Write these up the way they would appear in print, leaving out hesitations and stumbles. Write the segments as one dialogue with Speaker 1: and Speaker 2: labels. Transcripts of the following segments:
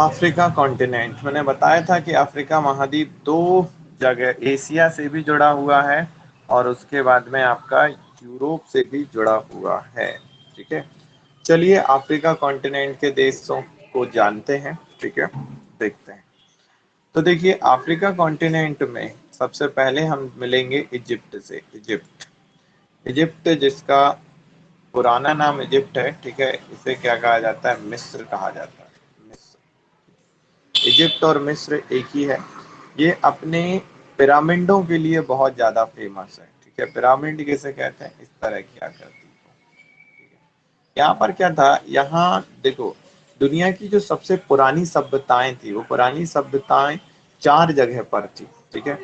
Speaker 1: Africa continent, मैंने बताया था कि अफ्रीका महाद्वीप दो जगह एशिया से भी जुड़ा हुआ है और उसके बाद में आपका यूरोप से भी जुड़ा हुआ है। ठीक है, चलिए अफ्रीका कॉन्टिनेंट के देशों को जानते हैं। ठीक है, देखते हैं। तो देखिए अफ्रीका कॉन्टिनेंट में सबसे पहले हम मिलेंगे इजिप्ट से। इजिप्ट, इजिप्ट जिसका पुराना नाम इजिप्ट है, ठीक है, इसे क्या कहा जाता है, मिस्र कहा जाता है। मिस्र, इजिप्ट और मिस्र एक ही है। ये अपने पिरामिडों के लिए बहुत ज्यादा फेमस है। ठीक है, पिरामिड किसे कहते हैं, इस तरह की आकृति को। ठीक है, यहाँ पर क्या था, यहाँ देखो दुनिया की जो सबसे पुरानी सभ्यताएं थी, वो पुरानी सभ्यताएं चार जगह पर थी। ठीक है,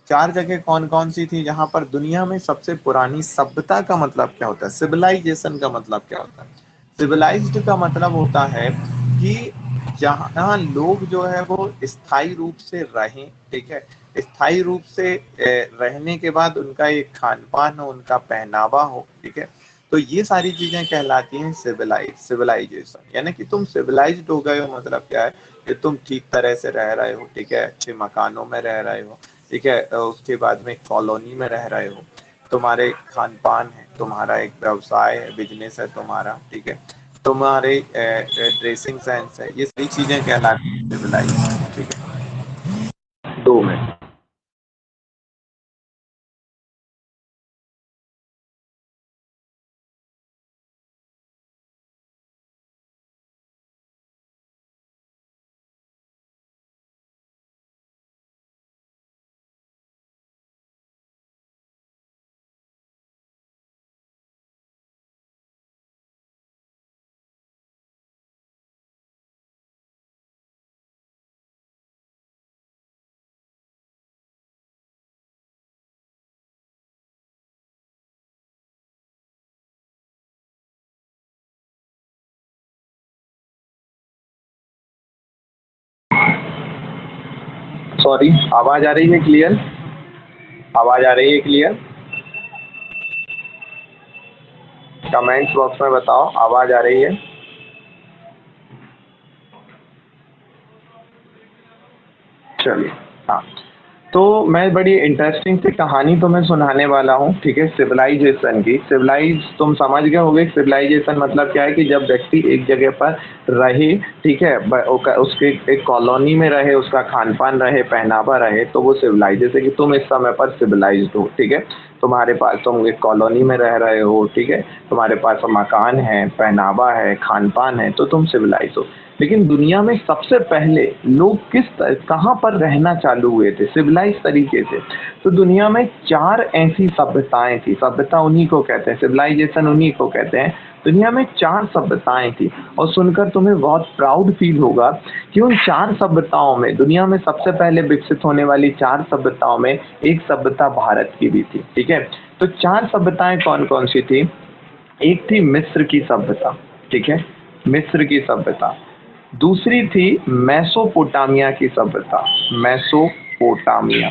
Speaker 1: चार जगह कौन कौन सी थी जहां पर दुनिया में सबसे पुरानी सभ्यता का मतलब क्या होता है, सिविलाइजेशन का मतलब क्या होता है। सिविलाइज्ड का मतलब होता है कि जहाँ लोग जो है वो स्थायी रूप से रहें। ठीक है, स्थायी रूप से रहने के बाद उनका एक खान पान हो, उनका पहनावा हो। ठीक है, तो ये सारी चीजें कहलाती हैं सिविलाइजेशन। यानी कि तुम सिविलाइज्ड हो गए हो, मतलब क्या है कि तुम ठीक तरह से रह रहे हो। ठीक है, अच्छे मकानों में रह रहे हो। ठीक है, उसके बाद में कॉलोनी में रह रहे हो, तुम्हारे खान पान है, तुम्हारा एक व्यवसाय है, बिजनेस है तुम्हारा। ठीक है, तुम्हारे ड्रेसिंग सेंस है, ये सारी चीजें कहलाती हैं सिविलाइज। ठीक है, 2 मिनट। सॉरी, आवाज आ रही है क्लियर? आवाज आ रही है क्लियर? कमेंट्स बॉक्स में बताओ, आवाज आ रही है? चलिए, हाँ, तो मैं बड़ी इंटरेस्टिंग सी कहानी तुम्हें सुनाने वाला हूँ। ठीक है, सिविलाइजेशन की। सिविलाइज तुम समझ गए होगे, सिविलाइजेशन मतलब क्या है कि जब व्यक्ति एक जगह पर रहे, ठीक है, उसके एक कॉलोनी में रहे, उसका खान पान रहे, पहनावा रहे, तो वो सिविलाइज। जैसे कि तुम इस समय पर सिविलाइज्ड हो। ठीक है, तुम्हारे पास, तुम एक कॉलोनी में रह रहे हो। ठीक है, तुम्हारे पास मकान है, पहनावा है, खान पान है, तो तुम सिविलाइज हो। लेकिन दुनिया में सबसे पहले लोग कहाँ पर रहना चालू हुए थे सिविलाइज तरीके से, तो दुनिया में चार ऐसी सभ्यताएं थी। सभ्यता उन्हीं को कहते हैं, सिविलाइजेशन उन्हीं को कहते हैं। दुनिया में चार सभ्यताएं थी, और सुनकर तुम्हें बहुत प्राउड फील होगा कि उन चार सभ्यताओं में, दुनिया में सबसे पहले विकसित होने वाली चार सभ्यताओं में एक सभ्यता भारत की भी थी। ठीक है, तो चार सभ्यताएं कौन कौन सी थी? एक थी मिस्र की सभ्यता। ठीक है, मिस्र की सभ्यता। दूसरी थी मेसोपोटामिया की सभ्यता। मेसोपोटामिया,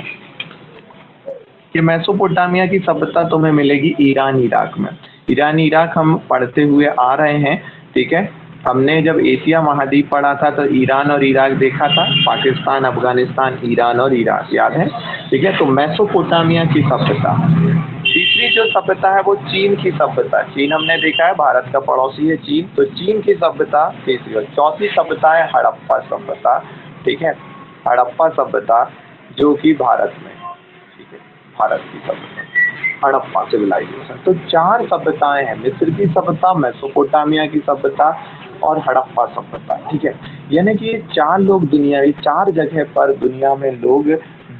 Speaker 1: कि मेसोपोटामिया की सभ्यता तुम्हें मिलेगी ईरान इराक में। ईरान इराक हम पढ़ते हुए आ रहे हैं। ठीक है, हमने जब एशिया महाद्वीप पढ़ा था तो ईरान और इराक देखा था, पाकिस्तान, अफगानिस्तान, ईरान और इराक, याद है? ठीक है, तो मेसोपोटामिया की सभ्यता। तीसरी जो सभ्यता है वो चीन की सभ्यता। चीन हमने देखा है, भारत का पड़ोसी है चीन, तो चीन की सभ्यता तीसरी। और चौथी सभ्यता है हड़प्पा सभ्यता। ठीक है, हड़प्पा सभ्यता जो कि भारत में, ठीक है, भारत की सभ्यता, हड़प्पा सिविलाइजेशन। तो चार सभ्यताएं हैं, मिस्र की सभ्यता, मेसोपोटामिया की सभ्यता और हड़प्पा सभ्यता। ठीक है, यानी कि ये चार लोग दुनिया, ये चार जगह पर दुनिया में लोग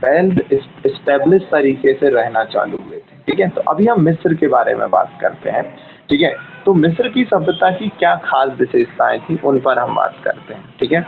Speaker 1: वेल एस्टेब्लिश तरीके से रहना चालू हुए थे। ठीक है, तो अभी हम मिस्र के बारे में बात करते हैं। ठीक है, तो मिस्र की सभ्यता की क्या खास विशेषताएं थी, उन पर हम बात करते हैं। ठीक है,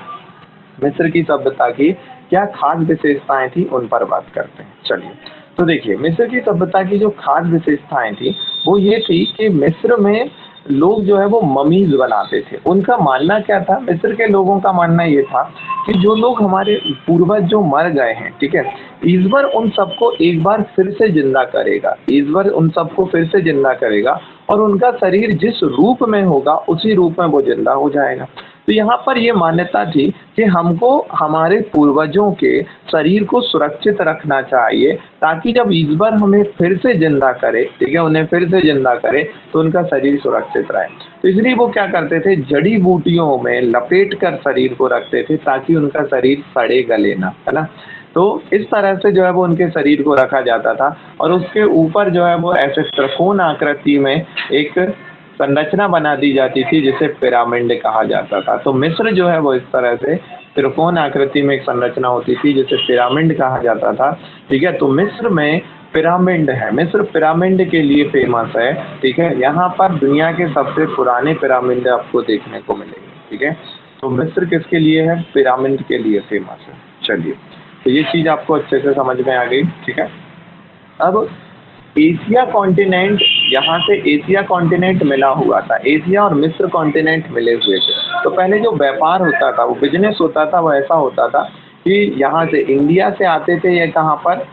Speaker 1: मिस्र की सभ्यता की क्या खास विशेषताएं थी, उन पर बात करते हैं। चलिए, तो देखिए मिस्र की सभ्यता की जो खास विशेषताएं थी वो ये थी कि मिस्र में लोग जो है वो ममीज बनाते थे। उनका मानना क्या था, मिस्र के लोगों का मानना ये था कि जो लोग हमारे पूर्वज जो मर गए हैं, ठीक है, ईश्वर उन सबको एक बार फिर से जिंदा करेगा। ईश्वर उन सबको फिर से जिंदा करेगा और उनका शरीर जिस रूप में होगा उसी रूप में वो जिंदा हो जाएगा। तो यहाँ पर ये मान्यता थी कि हमको हमारे पूर्वजों के शरीर को सुरक्षित रखना चाहिए, ताकि जब ईश्वर हमें फिर से जिंदा करे, ठीक है, उन्हें फिर से जिंदा करे, तो उनका शरीर सुरक्षित रहे। तो इसलिए वो क्या करते थे, जड़ी बूटियों में लपेट कर शरीर को रखते थे, ताकि उनका शरीर सड़े गले ना, है ना। तो इस तरह से जो है वो उनके शरीर को रखा जाता था, और उसके ऊपर जो है वो ऐसे त्रिकोण आकृति में एक संरचना बना दी जाती थी, जिसे पिरामिड कहा जाता था। तो मिस्र जो है वो इस तरह से त्रिकोण आकृति में एक संरचना होती थी, जिसे पिरामिड कहा जाता था, ठीक है। तो मिस्र में पिरामिड है, मिस्र पिरामिड के लिए फेमस है, ठीक है। यहाँ पर दुनिया के सबसे पुराने पिरामिड आपको देखने को मिलेंगे, ठीक है। तो मिस्र किसके लिए है, पिरामिड के लिए फेमस है। चलिए, तो ये चीज़ आपको अच्छे से समझ में आ गई, ठीक है। अब एशिया कॉन्टिनेंट, यहाँ से एशिया कॉन्टिनेंट मिला हुआ था, एशिया और मिस्र कॉन्टिनेंट मिले हुए थे। तो पहले जो व्यापार होता था, वो बिजनेस होता था, वो ऐसा होता था कि यहाँ से इंडिया से आते थे, ये कहाँ पर,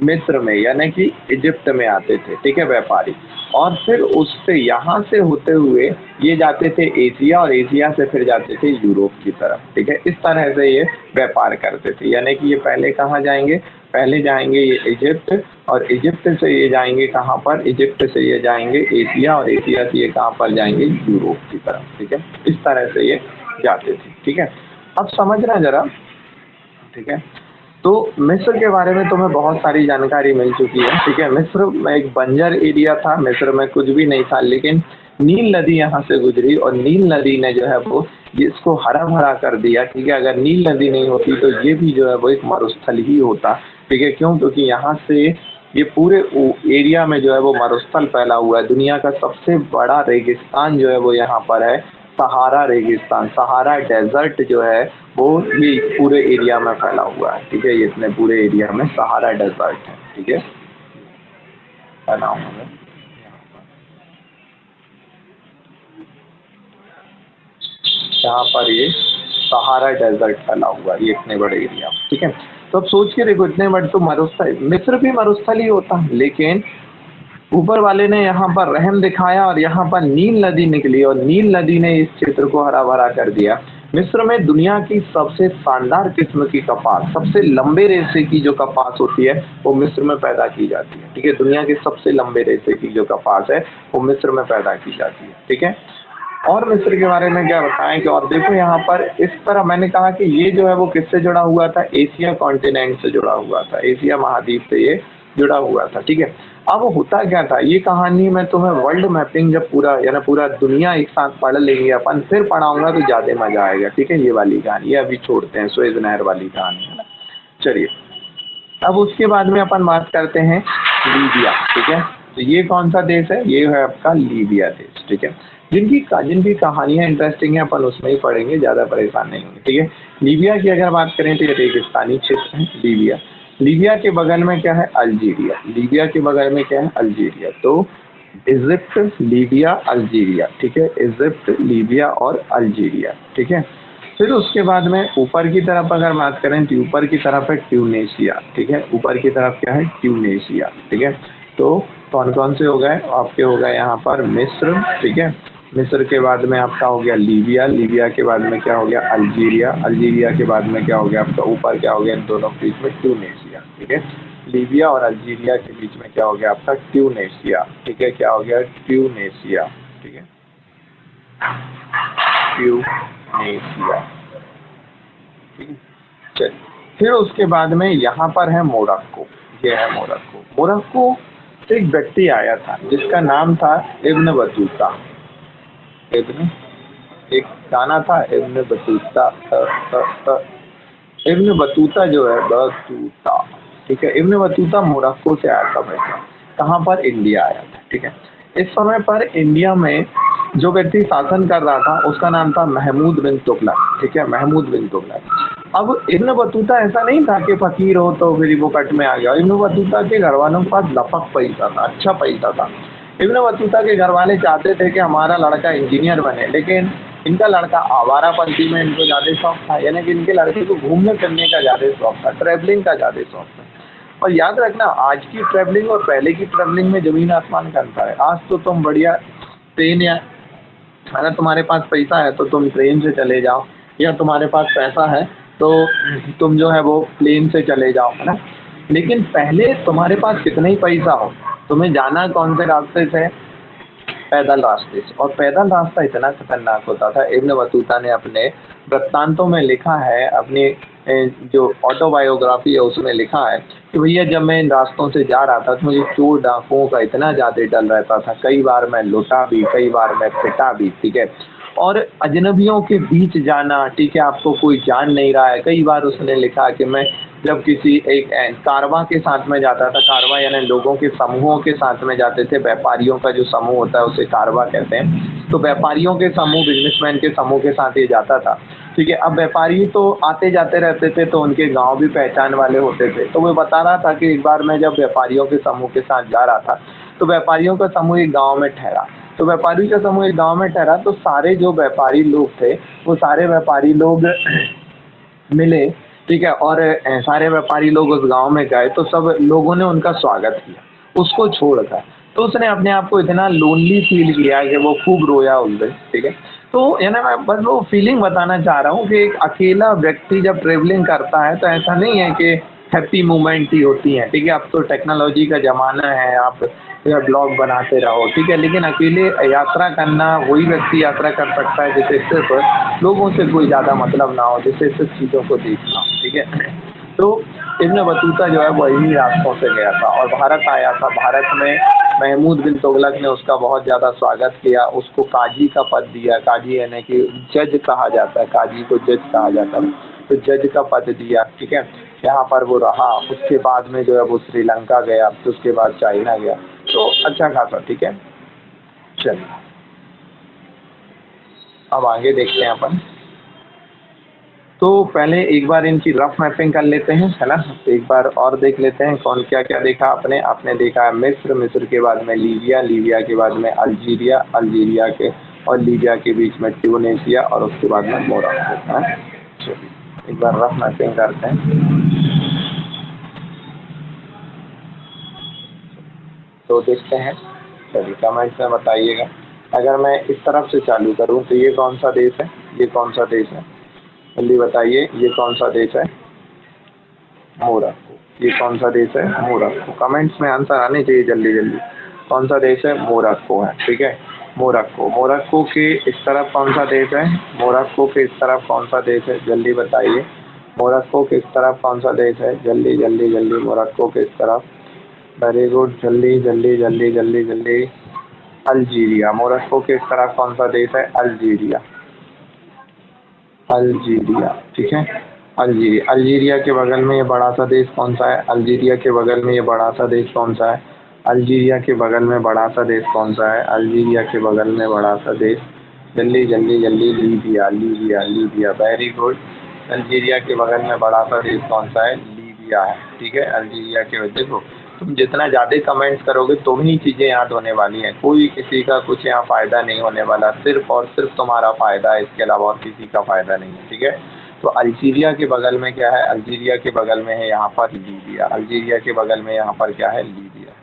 Speaker 1: मिस्र में, यानी कि इजिप्ट में आते थे, ठीक है, व्यापारी। और फिर उससे यहाँ से होते हुए ये जाते थे एशिया, और एशिया से फिर जाते थे यूरोप की तरफ, ठीक है। इस तरह से ये व्यापार करते थे, यानी कि ये पहले कहाँ जाएंगे, पहले जाएंगे ये इजिप्ट, और इजिप्ट से ये जाएंगे कहाँ पर, इजिप्ट से ये जाएंगे एशिया, और एशिया से ये कहाँ पर जाएंगे, यूरोप की तरफ, ठीक है। इस तरह से ये जाते थे, ठीक है। अब समझना जरा, ठीक है। तो मिस्र के बारे में तुम्हें बहुत सारी जानकारी मिल चुकी है, ठीक है। मिस्र में एक बंजर एरिया था, मिस्र में कुछ भी नहीं था, लेकिन नील नदी यहाँ से गुजरी, और नील नदी ने जो है वो इसको हरा भरा कर दिया, ठीक है। अगर नील नदी नहीं होती तो ये भी जो है वो एक मरुस्थल ही होता, ठीक है। क्यों, क्योंकि यहाँ से ये पूरे एरिया में जो है वो मरुस्थल फैला हुआ है। दुनिया का सबसे बड़ा रेगिस्तान जो है वो यहाँ पर है, सहारा रेगिस्तान, सहारा डेजर्ट जो है वो ये पूरे एरिया में फैला हुआ है, ठीक है। ये इतने पूरे एरिया में सहारा डेजर्ट है, ठीक है। बनाऊँ मैं यहाँ पर, ये सहारा डेजर्ट फैला हुआ है, ये इतने बड़े एरिया में, ठीक है। तो अब सोच के देखो, इतने बड़े, तो मरुस्थल, मिस्र भी मरुस्थल ही होता, लेकिन ऊपर वाले ने यहाँ पर रहम दिखाया, और यहाँ पर नील नदी निकली, और नील नदी ने इस क्षेत्र को हरा भरा कर दिया। मिस्र में दुनिया की सबसे शानदार किस्म की कपास, सबसे लंबे रेशे की जो कपास होती है, वो मिस्र में पैदा की जाती है, ठीक है। दुनिया के सबसे लंबे रेशे की जो कपास है, वो मिस्र में पैदा की जाती है, ठीक है। और मिस्र के बारे में क्या बताएं कि, और देखो यहाँ पर इस तरह मैंने कहा कि ये जो है वो किससे जुड़ा हुआ था, एशिया कॉन्टिनेंट से जुड़ा हुआ था, एशिया महाद्वीप से ये जुड़ा हुआ था, ठीक है। अब होता क्या था, ये कहानी में तुम्हें वर्ल्ड मैपिंग जब पूरा, यानी पूरा दुनिया एक साथ पढ़ लेंगे अपन, फिर पढ़ाऊंगा तो ज़्यादा मजा आएगा, ठीक है। ये वाली कहानी, ये अभी छोड़ते हैं, सुएज नहर वाली कहानी, है ना। चलिए, अब उसके बाद में अपन बात करते हैं लीबिया, ठीक है। तो ये कौन सा देश है, ये है आपका लीबिया देश, ठीक है। जिनकी कहानियाँ इंटरेस्टिंग है, अपन उसमें ही पढ़ेंगे, ज़्यादा परेशान नहीं होंगे, ठीक है। लीबिया की अगर बात करें तो ये रेगिस्तानी क्षेत्र है लीबिया। लीबिया के बगल में क्या है, अल्जीरिया। लीबिया के बगल में क्या है, अल्जीरिया। तो इजिप्ट, लीबिया, अल्जीरिया, ठीक है। इजिप्ट, लीबिया और अल्जीरिया, ठीक है। फिर उसके बाद में ऊपर की तरफ अगर बात करें तो ऊपर की तरफ है ट्यूनेशिया, ठीक है। ऊपर की तरफ क्या है, ट्यूनेशिया, ठीक है। तो कौन कौन से हो गए आपके, हो गए यहाँ पर मिस्र, ठीक है। मिस्र के बाद में आपका हो गया लीबिया, लीबिया के बाद में क्या हो गया, अल्जीरिया, अल्जीरिया के बाद में क्या हो गया आपका, ऊपर क्या हो गया, इन दोनों के बीच में ट्यूनेशिया, ठीक है। लीबिया और अल्जीरिया के बीच में क्या हो गया आपका, ट्यूनेशिया, ठीक है। क्या हो गया, ट्यूनेशिया, ठीक है, ट्यूनेशिया, ठीक है। चलिए, फिर उसके बाद में यहाँ पर है मोरक्को, ये है मोरक्को। मोरक्को से एक व्यक्ति आया था जिसका नाम था इब्न बतूता। एक गाना था इब्न बतूता, इब्न बतूता जो है, बतूता, ठीक है। इब्न बतूता मोरक्को से आया था बेटा, कहाँ पर, इंडिया आया था, ठीक है। इस समय पर इंडिया में जो व्यक्ति शासन कर रहा था उसका नाम था महमूद बिन तुगलक, ठीक है, महमूद बिन तुगलक। अब इब्न बतूता ऐसा नहीं था कि फकीर हो तो फिर वो कट में आ गया। इब्न बतूता के घर वालों के पास लपक पैसा था, अच्छा पैसा था। इब्न बतूता के घर वाले चाहते थे कि हमारा लड़का इंजीनियर बने, लेकिन इनका लड़का आवारापंथी में इनको ज़्यादा शौक था, यानी कि इनके लड़के को घूमने फिरने का ज़्यादा शौक था, ट्रैवलिंग का ज़्यादा शौक था। और याद रखना, आज की ट्रैवलिंग और पहले की ट्रैवलिंग में ज़मीन आसमान का अंतर है। आज तो तुम बढ़िया ट्रेन या अगर तुम्हारे पास पैसा है तो तुम ट्रेन से चले जाओ, या तुम्हारे पास पैसा है तो तुम जो है वो प्लेन से चले जाओ, है ना। लेकिन पहले तुम्हारे पास कितना ही पैसा हो, तुम्हें जाना कौन से रास्ते से? पैदल रास्ते से। और पैदल रास्ता इतना खतरनाक होता था, इब्न बतूता ने अपने वृत्तांतों में लिखा है, अपनी जो ऑटोबायोग्राफी है उसमें लिखा है कि भैया जब मैं इन रास्तों से जा रहा था तो मुझे चोर डाकुओं का इतना ज़्यादा डर रहता था, कई बार मैं लुटा भी, कई बार मैं पिटा भी, ठीक है। और अजनबियों के बीच जाना, ठीक है, आपको कोई जान नहीं रहा है। कई बार उसने लिखा कि मैं जब किसी एक कारवां के साथ में जाता था, कारवां यानी लोगों के समूहों के साथ में जाते थे, व्यापारियों का जो समूह होता है उसे कारवां कहते हैं। तो व्यापारियों के समूह, बिजनेसमैन के समूह के साथ ये जाता था, ठीक है। अब व्यापारी तो आते जाते रहते थे, तो उनके गांव भी पहचान वाले होते थे। तो वो बता रहा था कि एक बार मैं जब व्यापारियों के समूह के साथ जा रहा था, तो व्यापारियों का समूह एक गांव में ठहरा। तो व्यापारी का समूह एक गांव में ठहरा, तो सारे जो व्यापारी लोग थे वो सारे व्यापारी लोग मिले, ठीक है। और सारे व्यापारी लोग उस गांव में गए, तो सब लोगों ने उनका स्वागत किया उसको छोड़कर। तो उसने अपने आप को इतना लोनली फील किया कि वो खूब रोया उस दिन, ठीक है। तो है ना, मैं बस वो फीलिंग बताना चाह रहा हूँ कि एक अकेला व्यक्ति जब ट्रेवलिंग करता है तो ऐसा नहीं है कि हैप्पी मोमेंट ही होती हैं, ठीक है। अब तो टेक्नोलॉजी का ज़माना है, आप ब्लॉग बनाते रहो, ठीक है। लेकिन अकेले यात्रा करना वही व्यक्ति यात्रा कर सकता है जिसे सिर्फ लोगों से कोई ज़्यादा मतलब ना हो, जिसे सिर्फ चीज़ों को देखना हो, ठीक है। तो इब्न बतूता जो है वो इन्हीं रास्तों से गया था और भारत आया था। भारत में महमूद बिन तुगलक ने उसका बहुत ज़्यादा स्वागत किया, उसको काजी का पद दिया। काजी यानी कि जज कहा जाता है, काजी को जज कहा जाता है, तो जज का पद दिया, ठीक है। यहाँ पर वो रहा, उसके बाद में जो है वो श्रीलंका गया, तो उसके बाद चाइना गया, तो अच्छा खासा, ठीक है। चलिए अब आगे देखते हैं अपन। तो पहले एक बार इनकी रफ मैपिंग कर लेते हैं, है ना। तो एक बार और देख लेते हैं कौन क्या क्या देखा आपने। आपने देखा है मिस्र, मिस्र के बाद में लीबिया, लीबिया के बाद में अल्जीरिया, अल्जीरिया के और लीबिया के बीच में ट्यूनीशिया और उसके बाद में मोरक्को, है। चलिए एक बार रफ मैपिंग करते हैं, तो देखते हैं। चलिए कमेंट्स में बताइएगा। अगर मैं इस तरफ से चालू करूं तो ये कौन सा देश है, ये कौन सा देश है, जल्दी बताइए। ये कौन सा देश है? मोरक्को। ये कौन सा देश है? मोरक्को। कमेंट्स में आंसर आने चाहिए जल्दी जल्दी। कौन सा देश है? मोरक्को है, ठीक है। मोरक्को। मोरक्को के इस तरफ कौन सा देश है? मोरक्को के इस तरफ कौन सा देश है, जल्दी बताइए। मोरक्को के इस तरफ कौन सा देश है? जल्दी जल्दी जल्दी। मोरक्को के इस तरफ, वेरी गुड, जल्दी जल्दी जल्दी जल्दी जल्दी। अल्जीरिया। मोरक्को के इस तरफ कौन सा देश है? अल्जीरिया। अल्जीरिया, ठीक है। अल्जीरिया। अल्जीरिया के बगल में ये बड़ा सा देश कौन सा है? अल्जीरिया के बगल में ये बड़ा सा देश कौन सा है? अल्जीरिया के बगल में बड़ा सा देश कौन सा है? अल्जीरिया के बगल में बड़ा सा देश, जल्दी जल्दी जल्दी। Libya, Libya, Libya, very good. Algeria के बगल में बड़ा सा देश कौन सा है? लीबिया है, ठीक है। अल्जीरिया के, देखो तुम जितना ज़्यादा कमेंट्स करोगे तुम ही चीज़ें याद होने वाली हैं, कोई किसी का कुछ यहाँ फ़ायदा नहीं होने वाला, सिर्फ और सिर्फ तुम्हारा फ़ायदा है, इसके अलावा और किसी का फ़ायदा नहीं है, ठीक है। तो अल्जीरिया के बगल में क्या है? अल्जीरिया के बगल में है यहाँ पर लीबिया। अल्जीरिया के बगल में यहाँ पर क्या है? लीबिया।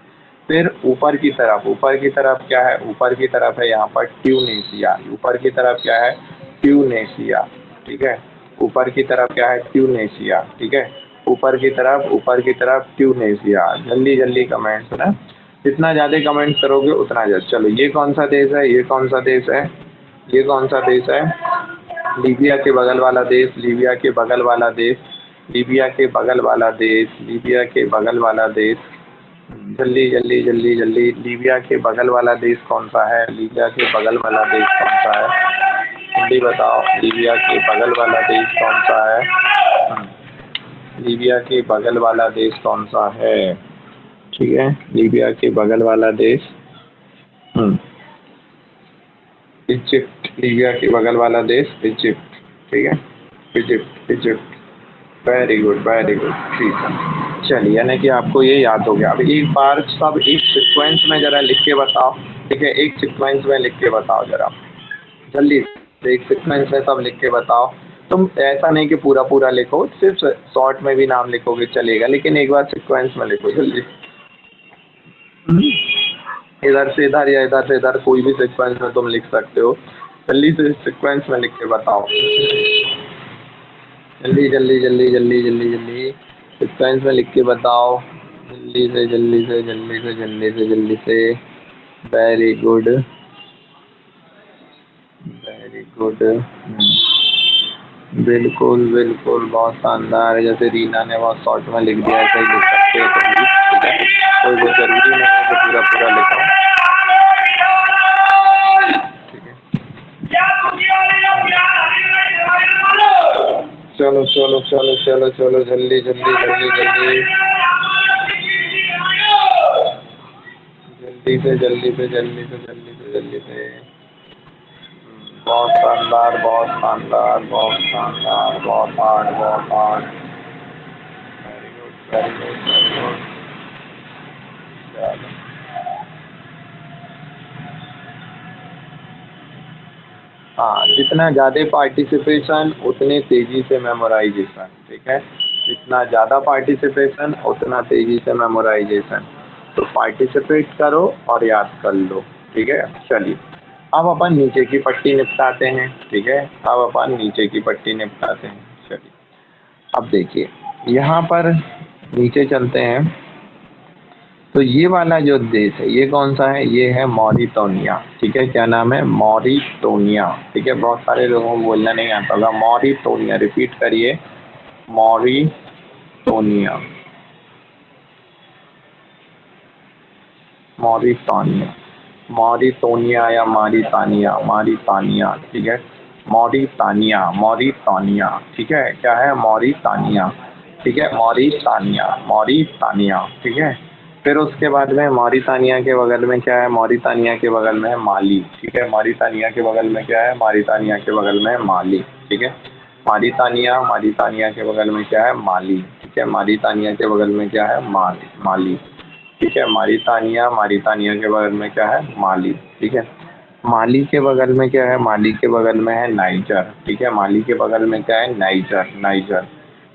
Speaker 1: फिर ऊपर की तरफ, ऊपर की तरफ क्या है? ऊपर की तरफ है यहाँ पर ट्यूनीशिया। ऊपर की तरफ क्या है? ट्यूनीशिया, ठीक है। ऊपर की तरफ क्या है? ट्यूनीशिया, ठीक है। ऊपर की तरफ, ऊपर की तरफ ट्यूनीशिया। जल्दी जल्दी कमेंट्स ना, जितना ज़्यादा कमेंट्स करोगे उतना ज़्यादा। चलो ये कौन सा देश है? ये कौन सा देश है? ये कौन सा देश है? लीबिया के बगल वाला देश, लीबिया के बगल वाला देश, लीबिया के बगल वाला देश, लीबिया के बगल वाला देश। जल्दी जल्दी जल्दी जल्दी। लीबिया के बगल वाला देश कौन सा है? लीबिया के बगल वाला देश कौन सा है? जल्दी बताओ, लीबिया के बगल वाला देश कौन सा है? लीबिया के बगल वाला देश कौन सा है? ठीक है, लीबिया के बगल वाला देश इजिप्ट। लीबिया के बगल वाला देश इजिप्ट, ठीक है। Egypt, Egypt, very good, very good, ठीक है। चलिए यानी कि आपको ये याद हो गया। अब एक बार सब एक सीक्वेंस में ज़रा लिख के बताओ, ठीक है। एक सीक्वेंस में लिख के बताओ ज़रा जल्दी से, एक सीक्वेंस में सब लिख के बताओ। तुम ऐसा नहीं कि पूरा पूरा लिखो, सिर्फ शॉर्ट में भी नाम लिखोगे चलेगा, लेकिन एक बार सीक्वेंस में लिखो जल्दी। इधर से इधर या इधर से इधर, कोई भी सीक्वेंस में तुम लिख सकते हो। जल्दी से सीक्वेंस में लिख के बताओ, जल्दी जल्दी जल्दी जल्दी जल्दी जल्दी सीक्वेंस में लिख के बताओ, जल्दी से जल्दी से जल्दी से जल्दी से जल्दी से। Very good, very good. बिल्कुल बिल्कुल, बहुत शानदार। जैसे रीना ने बहुत शॉर्ट में लिख दिया, ऐसे ही लिख सकते हो तुम भी, ठीक है। कोई वो जरूरी नहीं है कि पूरा पूरा लिखो, ठीक है। चलो चलो चलो चलो चलो, जल्दी जल्दी जल्दी जल्दी जल्दी से जल्दी से जल्दी से जल्दी से जल्दी से। बहुत शानदार, बहुत शानदार, बहुत शानदार, बहुत हार्ड, बहुत hard. Very good very good very good. चलो, हाँ, जितना ज़्यादा पार्टिसिपेशन उतने तेज़ी से मेमोराइजेशन, ठीक है। जितना ज़्यादा पार्टिसिपेशन उतना तेज़ी से मेमोराइजेशन। तो पार्टिसिपेट करो और याद कर लो, ठीक है। चलिए, अब अपन नीचे की पट्टी निपटाते हैं, ठीक है। अब अपन नीचे की पट्टी निपटाते हैं। चलिए, अब देखिए यहाँ पर नीचे चलते हैं। तो ये वाला जो देश है ये कौन सा है? ये है मॉरिटानिया, ठीक है। क्या नाम है? मॉरिटानिया, ठीक है। बहुत सारे लोगों को बोलना नहीं आता होगा। मॉरिटानिया, रिपीट करिए, मॉरिटानिया, मॉरिटानिया, मॉरिटानिया या मारितानिया, मारितानिया, ठीक है। मॉरितानिया, मॉरितानिया, ठीक है। क्या है? मॉरितानिया, ठीक है। मॉरितानिया, मॉरितानिया, ठीक है। फिर उसके बाद में मॉरितानिया के बगल में क्या है? मॉरितानिया के बगल में है माली, ठीक है। मॉरितानिया के बगल में क्या है? मॉरितानिया के बगल में है माली, ठीक है। मॉरितानिया, मॉरितानिया के बगल में क्या है? माली, ठीक है। मॉरितानिया के बगल में क्या है? माली, माली, ठीक है। मॉरितानिया, मॉरितानिया के बगल में क्या है? माली, ठीक है। माली के बगल में क्या है? माली के बगल में है नाइजर, ठीक है। माली के बगल में क्या है? Niger, niger.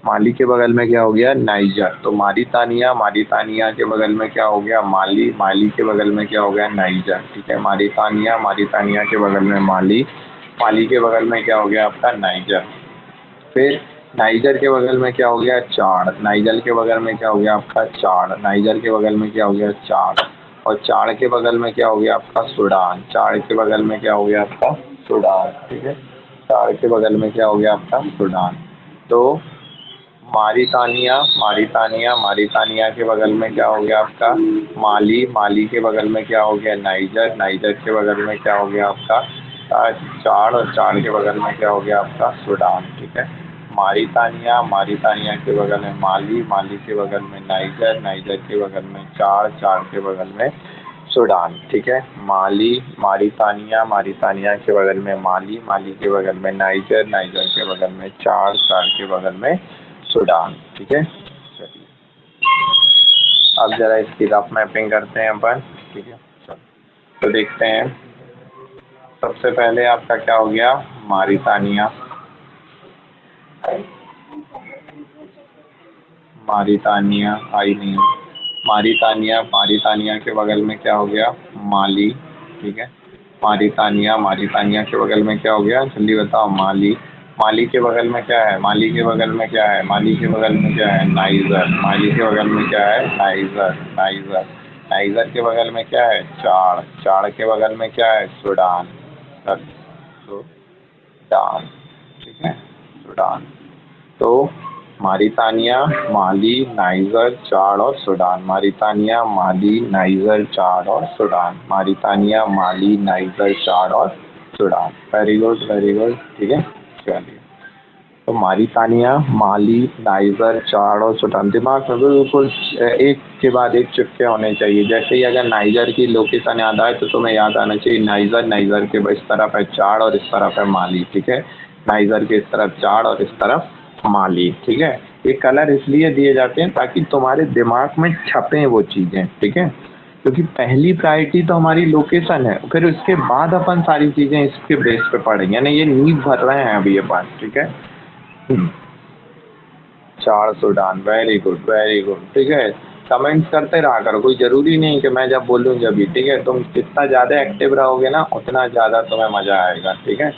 Speaker 1: माली के बगल में क्या हो गया? नाइजर। तो मॉरितानिया, मॉरितानिया के बगल में क्या हो गया? माली, माली के बगल में क्या हो गया? नाइजर, ठीक है। मॉरितानिया, मॉरितानिया के बगल में माली, माली के बगल में क्या हो गया आपका? नाइजर। फिर नाइजर के बगल में क्या हो गया? चाड। नाइजर के बगल में क्या हो गया आपका? चाड। नाइजर के बगल में क्या हो गया? चाड। और चाड के बगल में क्या हो गया आपका? सूडान। चाड के बगल में क्या हो गया आपका? सूडान, ठीक है। चाड के बगल में क्या हो गया आपका? सूडान। तो मॉरितानिया, मॉरितानिया, मॉरितानिया के बगल में क्या हो गया आपका? माली, माली के बगल में क्या हो गया? नाइजर। नाइजर के बगल में क्या हो गया आपका? चाड। और चाड के बगल में क्या हो गया आपका? सूडान, ठीक है। मॉरितानिया, मॉरितानिया के बगल में माली, माली के बगल में नाइजर, नाइजर के बगल में चाड, चाड के बगल में सूडान, ठीक है। माली, मॉरितानिया, मॉरितानिया के बगल में माली, माली के बगल में नाइजर, नाइजर के बगल में चाड, चाड के बगल में सूडान, ठीक है। चलिए, अब जरा इसकी रफ मैपिंग करते हैं अपन, ठीक है। चलो, तो देखते हैं। सबसे पहले आपका क्या हो गया? मॉरितानिया, मॉरितानिया आई नहीं। मॉरितानिया, मॉरितानिया के बगल में क्या हो गया? माली, ठीक है। मॉरितानिया, मॉरितानिया के बगल में क्या हो गया? जल्दी बताओ। माली। माली के बगल में क्या है? माली के बगल में क्या है? माली के बगल में क्या है? नाइजर। माली के बगल में क्या है? Niger, niger. नाइजर के बगल में क्या है? चाड। चाड के बगल में क्या है? सूडान, सूडान, ठीक है। सूडान। तो मॉरितानिया, माली, नाइजर, चाड और सूडान। मॉरितानिया, माली, नाइजर, चाड और सूडान। मॉरितानिया, माली, नाइजर, चाड और Sudan. Very good, very good, ठीक है। चलिए, तो मॉरितानिया, माली, नाइजर, चाड और सूडान दिमाग में बिल्कुल एक के बाद एक चिपके होने चाहिए। जैसे ही अगर नाइजर की लोकेशन याद आए तो तुम्हें याद आना चाहिए नाइजर, नाइजर के इस तरफ है चाड और इस तरफ है माली, ठीक है। नाइजर के इस तरफ चाड और इस तरफ माली, ठीक है। ये कलर इसलिए दिए जाते हैं ताकि तुम्हारे दिमाग में छपें वो चीज़ें, ठीक है। क्योंकि पहली प्रायोरिटी तो हमारी लोकेशन है, फिर उसके बाद अपन सारी चीज़ें इसके बेस पे पढ़ेंगे, यानी ये नींव भर रहे हैं अभी ये बात, ठीक है। चाड, सूडान, वेरी गुड, ठीक है। कमेंट्स करते रहा करो, कोई ज़रूरी नहीं कि मैं जब बोलूँ जब ही, ठीक है। तुम जितना ज़्यादा एक्टिव रहोगे ना उतना ज़्यादा तुम्हें मज़ा आएगा, ठीक है।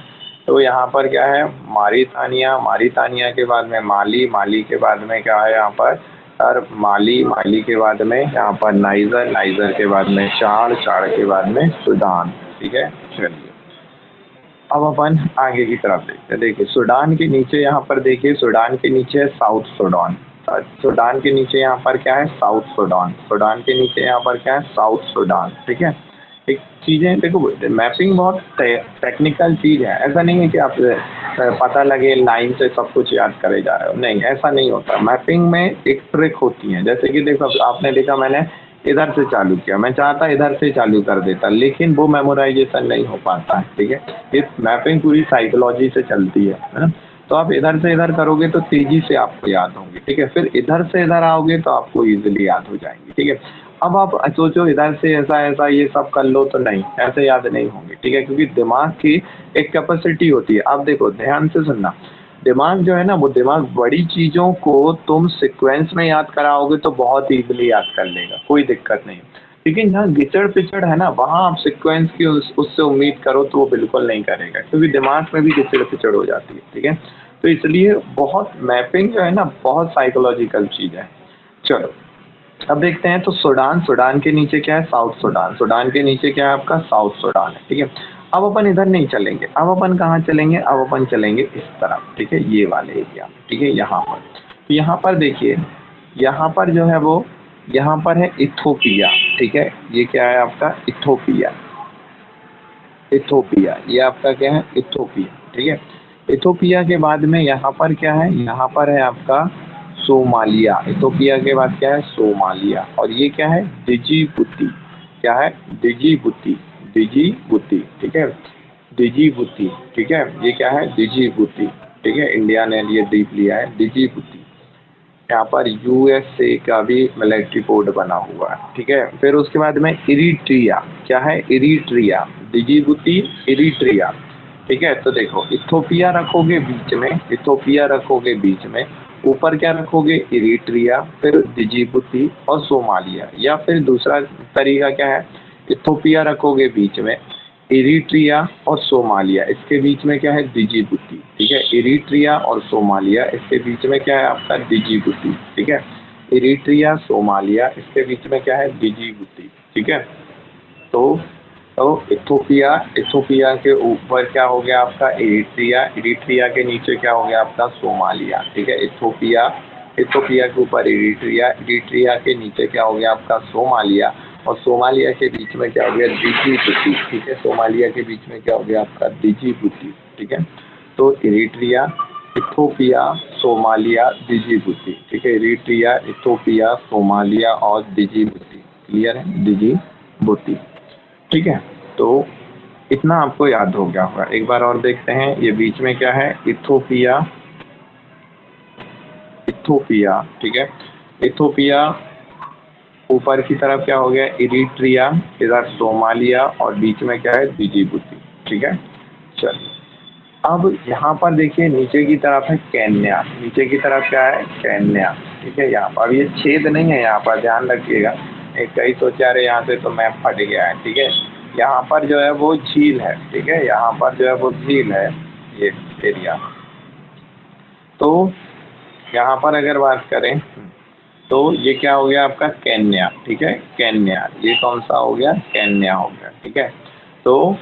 Speaker 1: तो यहाँ पर क्या है, मारितानिया, मारितानिया के बाद में माली, माली के बाद में क्या है यहाँ पर सर माली, माली के बाद में यहाँ पर नाइजर, नाइजर के बाद में चाड़, चाड़ के बाद में सूडान, ठीक है। चलिए अब अपन आगे की तरफ देखते हैं। देखिए सूडान के नीचे यहाँ पर देखिए, सूडान के नीचे है साउथ सूडान, सूडान के नीचे यहाँ पर क्या है साउथ सूडान, सूडान के नीचे यहाँ पर क्या है साउथ सूडान, ठीक है। एक चीज़ें देखो, मैपिंग बहुत टेक्निकल चीज़ है, ऐसा नहीं है कि आप पता लगे लाइन से सब कुछ याद करे जा रहे हो, नहीं ऐसा नहीं होता। मैपिंग में एक ट्रिक होती है, जैसे कि देखो आपने देखा मैंने इधर से चालू किया, मैं चाहता इधर से चालू कर देता, लेकिन वो मेमोराइजेशन नहीं हो पाता है, ठीक है। ये मैपिंग पूरी साइकोलॉजी से चलती है ना। तो आप इधर से इधर करोगे तो तेजी से आपको याद होंगे, ठीक है। फिर इधर से इधर आओगे तो आपको इजीली याद हो जाएंगे, ठीक है। अब आप सोचो इधर से ऐसा ऐसा ये सब कर लो, तो नहीं ऐसे याद नहीं होंगे, ठीक है, क्योंकि दिमाग की एक कैपेसिटी होती है। आप देखो ध्यान से सुनना, दिमाग जो है ना, वो दिमाग बड़ी चीज़ों को तुम सीक्वेंस में याद कराओगे तो बहुत इजीली याद कर लेगा, कोई दिक्कत नहीं। लेकिन जहाँ गिचड़ पिचड़ है ना, वहाँ आप सीक्वेंस की उससे उम्मीद करो तो वो बिल्कुल नहीं करेगा, क्योंकि दिमाग में भी गिचड़ पिचड़ हो जाती है, ठीक है। तो इसलिए बहुत मैपिंग जो है ना बहुत साइकोलॉजिकल चीज़ है। चलो अब देखते हैं, तो सूडान, सूडान के नीचे क्या है साउथ सूडान, सूडान के नीचे क्या है आपका साउथ सूडान है, ठीक है। अब अपन इधर नहीं चलेंगे, अब अपन कहाँ चलेंगे, अब अपन चलेंगे इस तरफ, ठीक है, ये वाले एरिया में, ठीक है। यहाँ पर तो यहाँ पर देखिए, यहाँ पर जो है वो यहाँ पर है इथोपिया, ठीक है। ये क्या है आपका इथोपिया, इथोपिया ये आपका क्या है इथोपिया, ठीक है। इथोपिया के बाद में यहाँ पर क्या है, यहाँ पर है आपका सोमालिया, इथोपिया के बाद क्या है सोमालिया, और ये क्या है डिजीबुती, क्या है डिजीबुती, डिजीबुती, ठीक है, डिजीबुती, ठीक है। ये क्या है डिजीबुती, ठीक है, इंडिया ने ये द्वीप लिया है डिजीबुती। यहाँ पर यूएसए का भी मिलिट्री पोर्ट बना हुआ है, ठीक है। फिर उसके बाद में इरिट्रिया, क्या है इरिट्रिया, डिजीबुती, इरिट्रिया, ठीक है। तो देखो इथोपिया रखोगे बीच में, इथोपिया रखोगे बीच में, ऊपर क्या रखोगे इरिट्रिया, फिर डिजीबुती और सोमालिया, या फिर दूसरा तरीका क्या है इथोपिया रखोगे बीच में, इरिट्रिया और सोमालिया, इसके बीच में क्या है डिजीबुती, ठीक है। इरिट्रिया और सोमालिया, इसके बीच में क्या है आपका डिजीबुती, ठीक है। इरिट्रिया सोमालिया, इसके बीच में क्या है डिजीबुती, ठीक है। तो इथोपिया, इथोपिया के ऊपर क्या हो गया आपका इरिट्रिया, इरिट्रिया के नीचे क्या हो गया आपका सोमालिया, ठीक है। इथोपिया, इथोपिया के ऊपर इरिट्रिया, इरिट्रिया के नीचे क्या हो गया आपका सोमालिया, और सोमालिया के बीच में क्या हो गया डिजीबुती, ठीक है। सोमालिया के बीच में क्या हो गया आपका डिजीबुती, ठीक है। तो इरिट्रिया, इथोपिया, सोमालिया, डिजीबुती, ठीक है। इरिट्रिया, इथोपिया, सोमालिया और डिजीबुती, क्लियर है डिजीबुती, ठीक है। तो इतना आपको याद हो गया होगा। एक बार और देखते हैं, ये बीच में क्या है इथोपिया, इथोपिया, ठीक है। इथोपिया ऊपर की तरफ क्या हो गया इरिट्रिया, इधर सोमालिया और बीच में क्या है डिजीबुती, ठीक है। चलिए अब यहाँ पर देखिए नीचे की तरफ है केन्या, नीचे की तरफ क्या है केन्या, ठीक है। यहाँ पर अब ये छेद नहीं है, यहाँ पर ध्यान रखिएगा, एक कई सोचा रहे यहाँ से तो मैप फट गया है, ठीक है। यहाँ पर जो है वो झील है, ठीक है, यहाँ पर जो है वो झील है ये एरिया। तो यहाँ पर अगर बात करें तो ये क्या हो गया आपका केन्या, ठीक है, केन्या, ये कौन सा हो गया केन्या हो गया, ठीक है। तो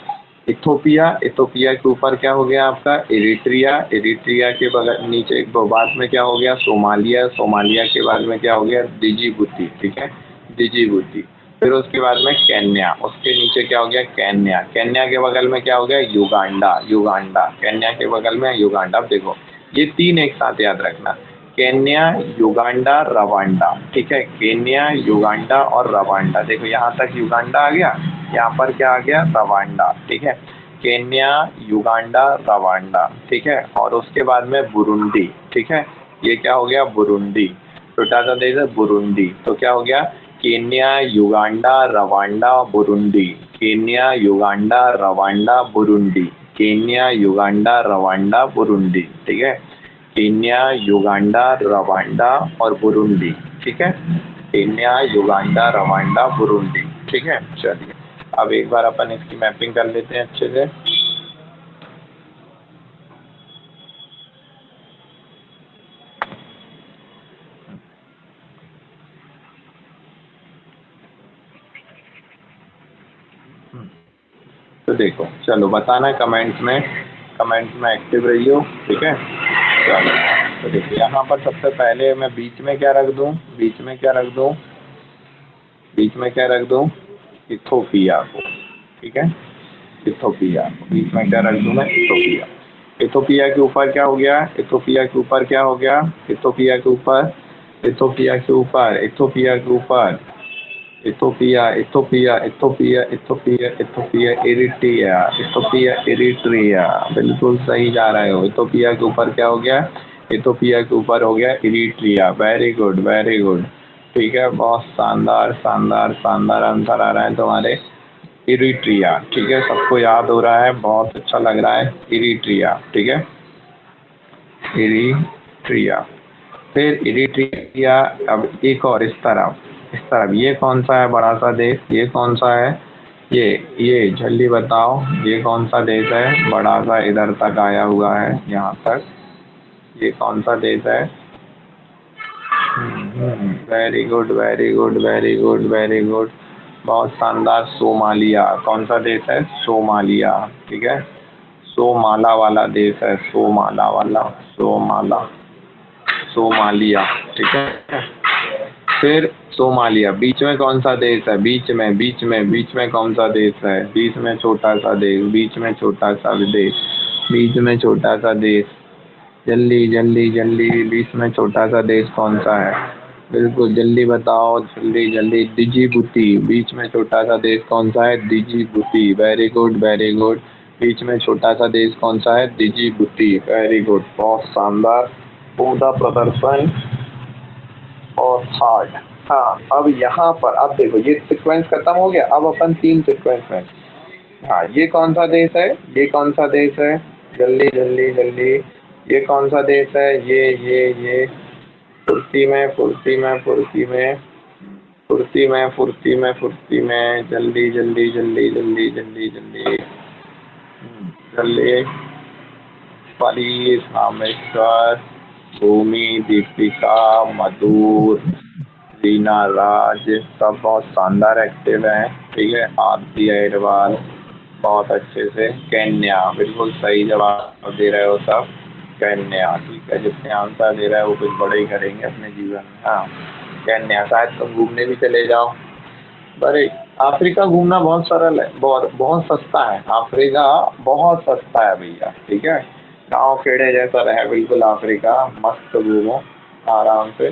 Speaker 1: इथोपिया, इथोपिया के ऊपर क्या हो गया आपका इरिट्रिया, इरिट्रिया के बगल नीचे बाद में क्या हो गया सोमालिया, सोमालिया के बाद में क्या हो गया डिजीबुती, ठीक है, डिजीबुती। फिर उसके बाद में केन्या, उसके नीचे क्या हो गया केन्या, केन्या के बगल में क्या हो गया युगांडा, युगांडा, केन्या के बगल में युगांडा। अब देखो ये तीन एक साथ याद रखना, केन्या, युगांडा, रवांडा, ठीक है, केन्या, युगांडा और रवांडा। देखो यहाँ तक युगांडा आ गया, यहाँ पर क्या आ गया रवांडा, ठीक है। केन्या, युगांडा, रवांडा, ठीक है, और उसके बाद में बुरुंडी, ठीक है, ये क्या हो गया बुरुंडी, छोटा सा देश है बुरुंडी। तो क्या हो गया Kenya, Uganda, Rwanda, Burundi, Kenya, Uganda, Rwanda, Burundi, Kenya, Uganda, Rwanda, Burundi, ठीक है, केन्या, युगांडा, रवांडा और बुरुंडी, ठीक है। Kenya, Uganda, Rwanda, Burundi. ठीक है, चलिए अब एक बार अपन इसकी मैपिंग कर लेते हैं अच्छे से। तो देखो, चलो बताना कमेंट्स में एक्टिव रहियो। ठीक है, चलो तो देखिए यहाँ पर सबसे पहले मैं बीच में क्या रख दूँ, बीच में क्या रख दूँ इथोपिया को। ठीक है, इथोपिया बीच में क्या रख दूँ मैं, इथोपिया। इथोपिया के ऊपर क्या हो गया, इथोपिया के ऊपर क्या हो गया, इथोपिया के ऊपर इथोपिया के ऊपर इथोपिया के ऊपर Ethiopia Ethiopia Ethiopia Ethiopia Ethiopia Eritrea Ethiopia Eritrea. बिल्कुल सही जा रहे हो। इथोपिया के ऊपर क्या हो गया, इथोपिया के ऊपर हो गया Eritrea. Very good very good. ठीक है, बहुत शानदार शानदार शानदार आंसर आ रहा है तुम्हारे, इरिट्रिया। ठीक है, सबको याद हो रहा है, बहुत अच्छा लग रहा है, इरिट्रिया। ठीक है, इरिट्रिया। फिर इरिट्रिया। अब एक और इस तरफ ये कौन सा है बड़ा सा देश, ये कौन सा है, ये जल्दी बताओ, ये कौन सा देश है बड़ा सा इधर तक आया हुआ है यहाँ तक, ये कौन सा देश है। Very good very good very good very good, बहुत शानदार। सोमालिया। कौन सा देश है, सोमालिया। ठीक है, सोमाला वाला देश है, सोमाला वाला, सोमाला, सोमालिया। ठीक है, फिर सोमालिया। बीच में कौन सा देश है, बीच में कौन सा देश है, बीच में छोटा सा देश, बीच में छोटा सा देश, बीच में छोटा सा देश, जल्दी जल्दी जल्दी, बीच में छोटा सा देश कौन सा है, बिल्कुल जल्दी बताओ, जल्दी जल्दी। डिजिबुटी। बीच में छोटा सा देश कौन सा है, Djibouti. Very good very good. बीच में छोटा सा देश कौन सा है, डिजिबुटी। वेरी गुड, बहुत शानदार, उम्दा प्रदर्शन। और थर्ड। हाँ, अब यहाँ पर अब देखो ये सीक्वेंस खत्म हो गया, अब अपन 3 सीक्वेंस में। हाँ, ये कौन सा देश है, ये कौन सा देश है, जल्दी जल्दी जल्दी, ये कौन सा देश है, ये फुर्ती में फुर्ती में फुर्ती में फुर्ती में फुर्ती में फुर्ती में, जल्दी जल्दी जल्दी जल्दी जल्दी जल्दी जल्दी। परीस, रामेश्वर, भूमि, दीपिका, मधुर, रीना, राज, सब बहुत शानदार एक्टिव हैं। ठीक है, आरती अग्रवाल बहुत अच्छे से। केन्या, बिल्कुल सही जवाब दे रहे हो सब, केन्या। ठीक है, जितने आंसर दे रहे हो वो कुछ बड़े ही करेंगे अपने जीवन में। हाँ, केन्या। शायद तुम घूमने भी चले जाओ। अरे, अफ्रीका घूमना बहुत सरल है, बहुत बहुत सस्ता है अफ्रीका, बहुत सस्ता है भैया। ठीक है, गाँव खेड़े जैसा रहे बिल्कुल अफ्रीका, मस्त घूमो आराम से।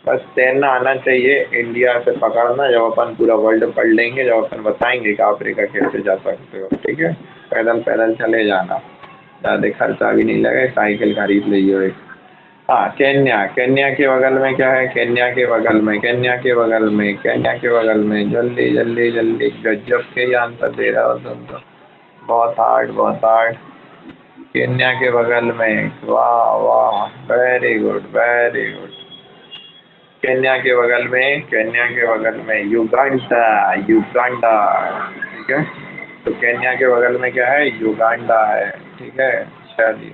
Speaker 1: बस तैरना आना चाहिए, इंडिया से पकड़ना, जब अपन पूरा वर्ल्ड पढ़ लेंगे, जब अपन बताएंगे कि अफ्रीका कैसे जा सकते हो। ठीक है, पैदल पैदल चले जाना, ज़्यादा खर्चा भी नहीं लगे, साइकिल खरीद लीजिए एक। हाँ, केन्या। केन्या के बगल में क्या है, केन्या के बगल में, केन्या के बगल में, केन्या के बगल में, जल्दी जल्दी जल्दी। गजब के ही आंसर दे रहा हो तुम तो, बहुत हार्ड बहुत हार्ड। केन्या के बगल में, वाह वाह, very good very good. Kenya के बगल में, केन्या के बगल में युगांडा, युगांडा। ठीक है, तो केन्या के बगल में क्या है, युगांडा है। ठीक है, चलिए।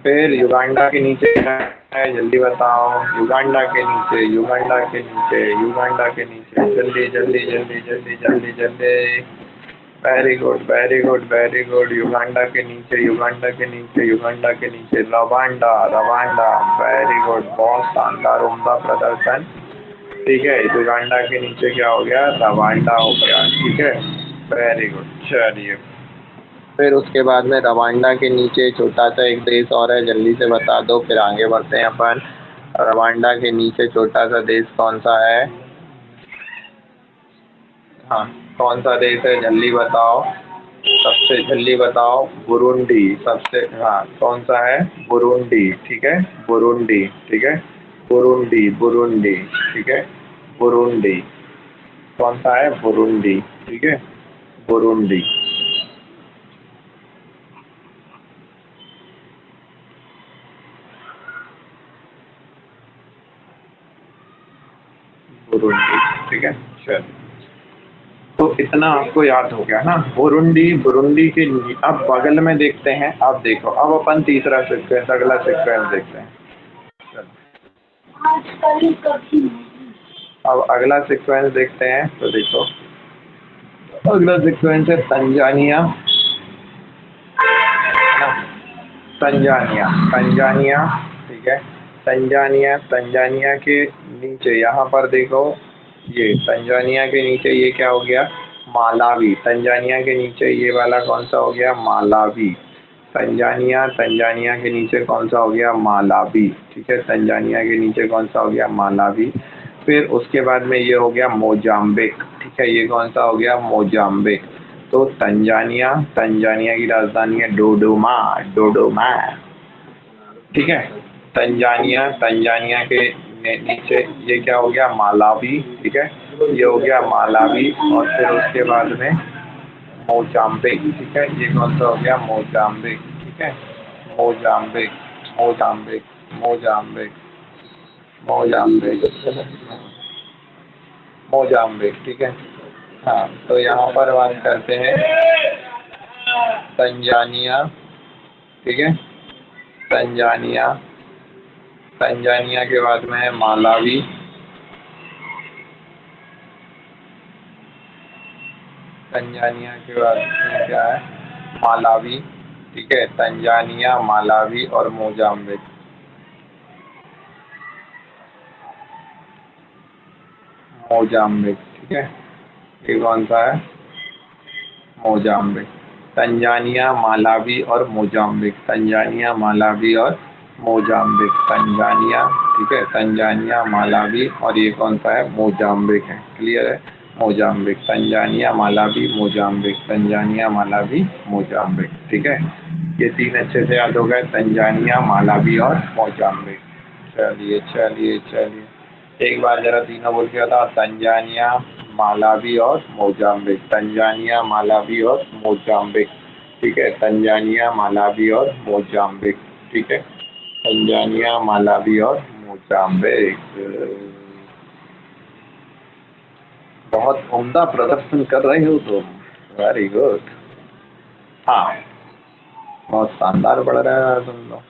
Speaker 1: फिर युगांडा के नीचे क्या है, जल्दी बताओ, युगांडा के नीचे, युगांडा के नीचे, युगांडा के नीचे, जल्दी जल्दी जल्दी जल्दी जल्दी जल्दी। Very good very good very good. Uganda के नीचे, युगांडा के नीचे, युगांडा के नीचे, रवांडा, रवांडा। वेरी गुड, बहुत शानदार उम्दा प्रदर्शन। ठीक है, युगांडा के नीचे क्या हो गया, रवांडा हो गया। ठीक है, वेरी गुड। चलिए, फिर उसके बाद में रवांडा के नीचे छोटा सा एक देश और है, जल्दी से बता दो फिर आगे बढ़ते हैं अपन। रवांडा के नीचे छोटा सा देश कौन सा है, हाँ, कौन सा देश है, जल्दी बताओ, सबसे जल्दी बताओ। बुरुंडी। सबसे, हाँ, कौन सा है, बुरुंडी। ठीक है, बुरुंडी। ठीक है, बुरुंडी बुरुंडी। ठीक है, बुरुंडी। कौन सा है, बुरुंडी। ठीक है, बुरुंडी। बुरुंडी, ठीक है। चल, तो इतना आपको याद हो गया ना, बुरुंडी, बुरुंडी के अब बगल में देखते हैं। अब देखो, अब अपन तीसरा सीक्वेंस, अगला सीक्वेंस देखते हैं। अब अगला सीक्वेंस देखते हैं। तो देखो, अगला सीक्वेंस है तंजानिया, है ना, तंजानिया, तंजानिया, ठीक है। तंजानिया, तंजानिया के नीचे यहाँ पर देखो, ये तंजानिया के नीचे ये क्या हो गया, मालावी। तंजानिया के नीचे ये वाला कौन सा हो गया, मालावी। तंजानिया, तंजानिया के नीचे कौन सा हो गया, मालावी, ठीक है। तंजानिया के नीचे कौन सा हो गया, मालावी। फिर उसके बाद में ये हो गया मोजाम्बिक, ठीक है। ये कौन सा हो गया, मोजाम्बिक। तो तंजानिया, तंजानिया की राजधानी है डोडोमा, डोडोमा, ठीक है। तंजानिया, तंजानिया के नीचे ये क्या हो गया, मालावी, ठीक है। ये हो गया मालावी। और फिर उसके बाद में मोजाम्बिक, ठीक है। ये कौन सा हो गया, मोजाम्बिक, ठीक है। Mozambique, Mozambique, Mozambique, Mozambique, Mozambique, ठीक है। हाँ, तो यहाँ पर बात करते हैं तंजानिया, ठीक है। तंजानिया, तंजानिया के बाद में है मालावी, तंजानिया के बाद में क्या है, मालावी, ठीक है। तंजानिया, मालावी और मोजाम्बिक, मोजाम्बिक, ठीक है। ये कौन सा है, मोजाम्बिक। तंजानिया, मालावी और मोजाम्बिक, तंजानिया, मालावी और मोजाम्बिक, तंजानिया, ठीक है। तंजानिया, मालावी और ये कौन सा है, मोजाम्बिक है। क्लियर है, Mozambique, Tanzania, Malawi, Mozambique, Tanzania, Malawi, Mozambique, ठीक है। ये तीन अच्छे से याद हो गए, तंजानिया, मालावी और मोजाम्बिक। चलिए चलिए चलिए, एक बार जरा तीनों बोल के बताओ, तंजानिया, मालावी और मोजाम्बिक, तंजानिया, मालावी और मोजाम्बिक, ठीक है। तंजानिया, मालावी और मोजाम्बिक, ठीक है। तंजानिया, मालावी और मोजाम्बिक। बहुत उम्दा प्रदर्शन कर रहे हो तुम, वेरी गुड। हाँ, बहुत शानदार पढ़ रहे हो तुम लोग।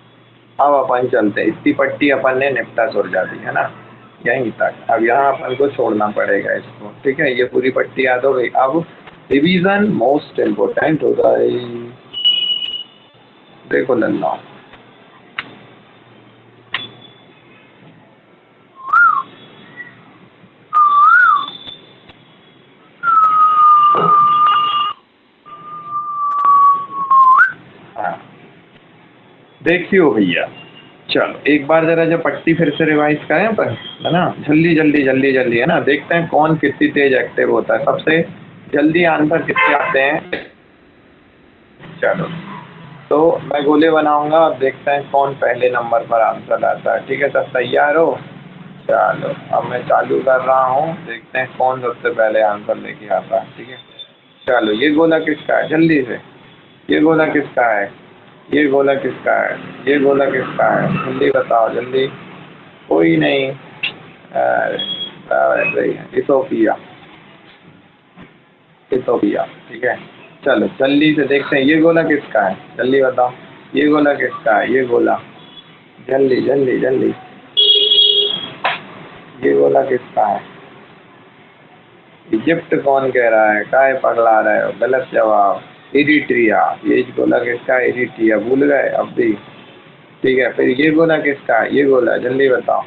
Speaker 1: अब अपन चलते हैं, इतनी पट्टी अपन ने निपटा सुलझा दी है ना, यहीं तक। अब यहाँ अपन को छोड़ना पड़ेगा इसको, ठीक है। ये पूरी पट्टी याद हो गई। अब रिवीजन मोस्ट इम्पोर्टेंट होता है। देखो लल्ला, हाँ, देखियो भैया, चलो एक बार जरा जो पट्टी फिर से रिवाइज करें अपन, है ना, जल्दी जल्दी जल्दी जल्दी, है ना। देखते हैं कौन कितनी तेज एक्टिव होता है, सबसे जल्दी आंसर किसके आते हैं। चलो, तो मैं गोले बनाऊंगा और देखते हैं कौन पहले नंबर पर आंसर आता है, ठीक है। सब तैयार हो, चलो अब मैं चालू कर रहा हूँ, देखते हैं कौन सबसे पहले आंसर लेके आता है, ठीक है। चलो, ये गोला किसका है, जल्दी से, ये गोला किसका है, ये गोला किसका है, ये गोला किसका है, जल्दी बताओ जल्दी। कोई नहीं, सही है, इथोपिया, इथोपिया, ठीक है। चलो जल्दी से देखते हैं ये गोला किसका है, जल्दी बताओ। ये गोला किसका है, ये गोला, जल्दी जल्दी जल्दी, ये गोला किसका है। इजिप्ट कौन कह रहा है, काहे पगला रहे हो, गलत जवाब, इरिट्रिया। ये गोला किसका है, इरिट्रिया, भूल गए अब भी, ठीक है। फिर ये गोला किसका है, ये गोला, जल्दी बताओ।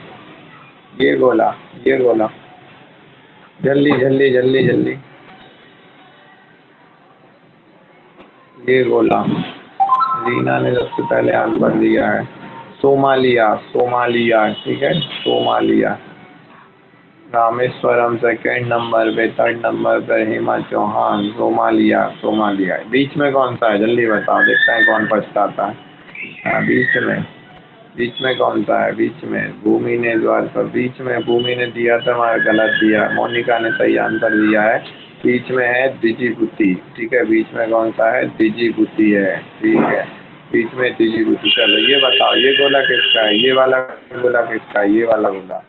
Speaker 1: ये गोला, ये गोला, जल्दी जल्दी जल्दी जल्दी, ये गोला। रीना ने सबसे पहले आंसर दिया है, सोमालिया, सोमालिया, ठीक है, सोमालिया। रामेश्वरम सेकंड नंबर पे, थर्ड नंबर पर हेमा चौहान, सोमालिया, सोमालिया। बीच में कौन सा है, जल्दी बताओ, देखते हैं कौन पछताता है। हाँ, बीच में, बीच में कौन सा है, बीच में भूमि ने द्वार पर, बीच में भूमि ने दिया था मगर गलत दिया, मोनिका ने सही आंसर दिया है। बीच में है दिजीबुती, ठीक है। बीच में कौन सा है, दिजीबुती है, ठीक है। बीच में दिजीबुती। चलो ये बताओ, ये गोला किसका है, ये वाला गोला किसका है, ये वाला गोला,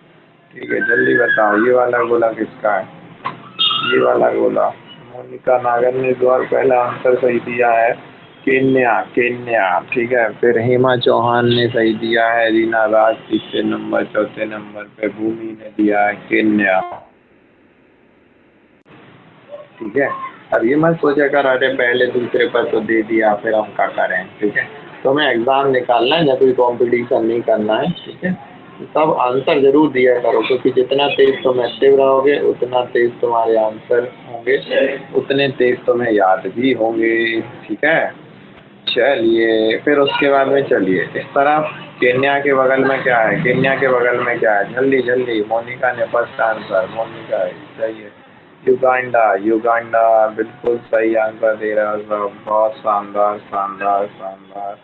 Speaker 1: ठीक है, जल्दी बताओ ये वाला गोला किसका है? ये वाला गोला मोनिका नागर ने इस बार पहला आंसर सही दिया है, केन्या केन्या। ठीक है, फिर हेमा चौहान ने सही दिया है, रीना राज तीसरे नंबर, चौथे नंबर पे भूमि ने दिया है केन्या। ठीक है, अब ये मत सोचा कर अरे पहले दूसरे पर तो दे दिया फिर हम क्या करें। ठीक है, तो हमें एग्जाम निकालना है या कोई कंपटीशन नहीं करना है। ठीक है, तब आंसर जरूर दिया करो, क्योंकि जितना तेज तुम एक्टिव रहोगे उतना तेज तुम्हारे आंसर होंगे, उतने तेज तुम्हें याद भी होंगे। ठीक है, चलिए फिर उसके बाद में चलिए इस तरफ। केन्या के बगल में क्या है? केन्या के बगल में क्या है? जल्दी जल्दी, मोनिका ने फर्स्ट आंसर, मोनिका सही है। युगांडा युगांडा बिल्कुल सही आंसर दे रहा है सब, बहुत शानदार शानदार शानदार,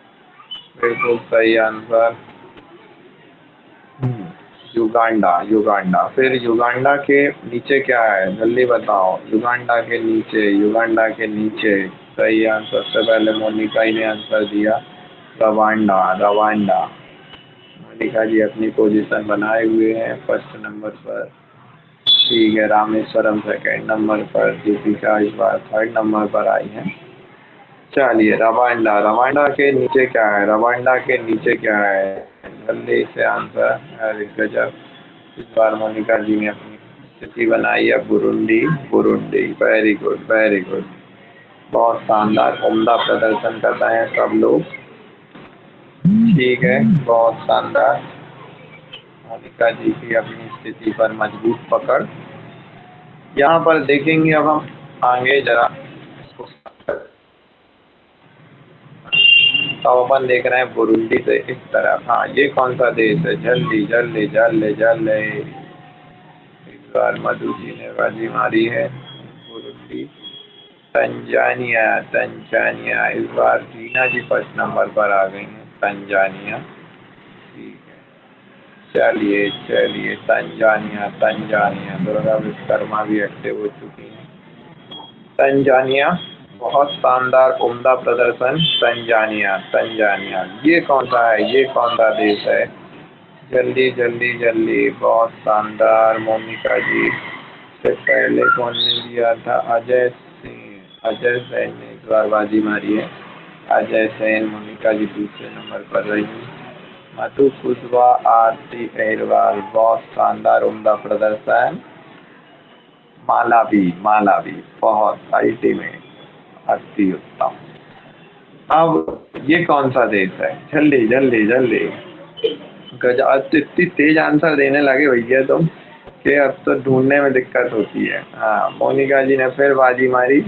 Speaker 1: बिल्कुल सही आंसर। युगांडा युगांडा, फिर युगांडा के नीचे क्या है? जल्दी बताओ, युगांडा के नीचे, युगांडा के नीचे सही आंसर सबसे पहले मोनिका ही ने आंसर दिया, रवांडा रवांडा। मोनिका जी अपनी पोजीशन बनाए हुए हैं फर्स्ट नंबर पर। ठीक है, रामेश्वरम सेकेंड नंबर पर, दीपिका इस बार थर्ड नंबर पर आई हैं। चलिए रवांडा, रवांडा के नीचे क्या है? रवांडा के नीचे क्या है? जल्दी से आंसर। अरे गजब, इस बार मोनिका जी ने अपनी स्थिति बनाई है, Burundi Burundi, very good very good, बहुत शानदार उम्दा प्रदर्शन कर रहे हैं सब लोग। ठीक है, बहुत शानदार, मोनिका जी की अपनी स्थिति पर मजबूत पकड़। यहाँ पर देखेंगे अब हम आगे जरा, तो अपन देख रहे हैं बुरुंडी से इस तरफ। हाँ, ये कौन सा देश है? जल्दी जल्दी जल्दी जल्दी, इस बार मधु जी ने बाजी मारी है। बुरुंडी, तंजानिया तंजानिया, इस बार रीना जी फर्स्ट नंबर पर आ गई हैं, तंजानिया। ठीक है, चलिए चलिए, तंजानिया तंजानिया, दुर्गा विश्वकर्मा भी एक्टिव हो चुकी हैं। तंजानिया, बहुत शानदार उम्दा प्रदर्शन, तंजानिया तंजानिया। ये कौन सा है? ये कौन सा देश है? जल्दी जल्दी जल्दी, बहुत शानदार, मोनिका जी से पहले कौन ने दिया था? अजय सिंह, अजय सेन ने इस बार बाजी मारी है, अजय सेन। मोनिका जी दूसरे नंबर पर रही, मधु कुशवा, आरती अहिरवाल, बहुत शानदार उम्दा प्रदर्शन, मालावी मालावी, बहुत अल्टीमेट, अति उत्तम। अब ये कौन सा देश है? जल्दी जल्दी जल्दी, गजब, इतनी तेज आंसर देने लगे भैया तुम कि अब तो ढूंढने में दिक्कत होती है। हाँ, मोनिका जी ने फिर बाजी मारी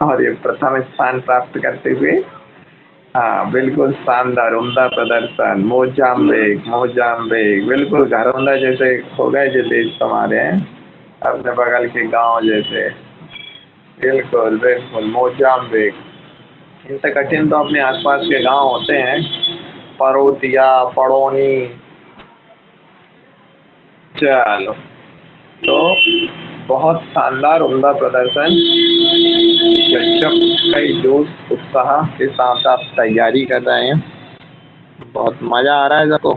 Speaker 1: और ये प्रथम स्थान प्राप्त करते हुए, हाँ बिल्कुल शानदार उम्दा प्रदर्शन, मोजाम्बिक मोजाम्बिक, बिल्कुल घरौंदा जैसे हो गए जो देश तुम्हारे हैं, अपने बगल के गांव जैसे, बिल्कुल बिल्कुल मोजाम्बिक। इनसे कठिन तो अपने आसपास के गांव होते हैं, परोतिया, पड़ोनी। चलो, तो बहुत शानदार उम्दा प्रदर्शन, गजब, कई जोश उत्साह के साथ आप तैयारी कर रहे हैं, बहुत मज़ा आ रहा है सबको,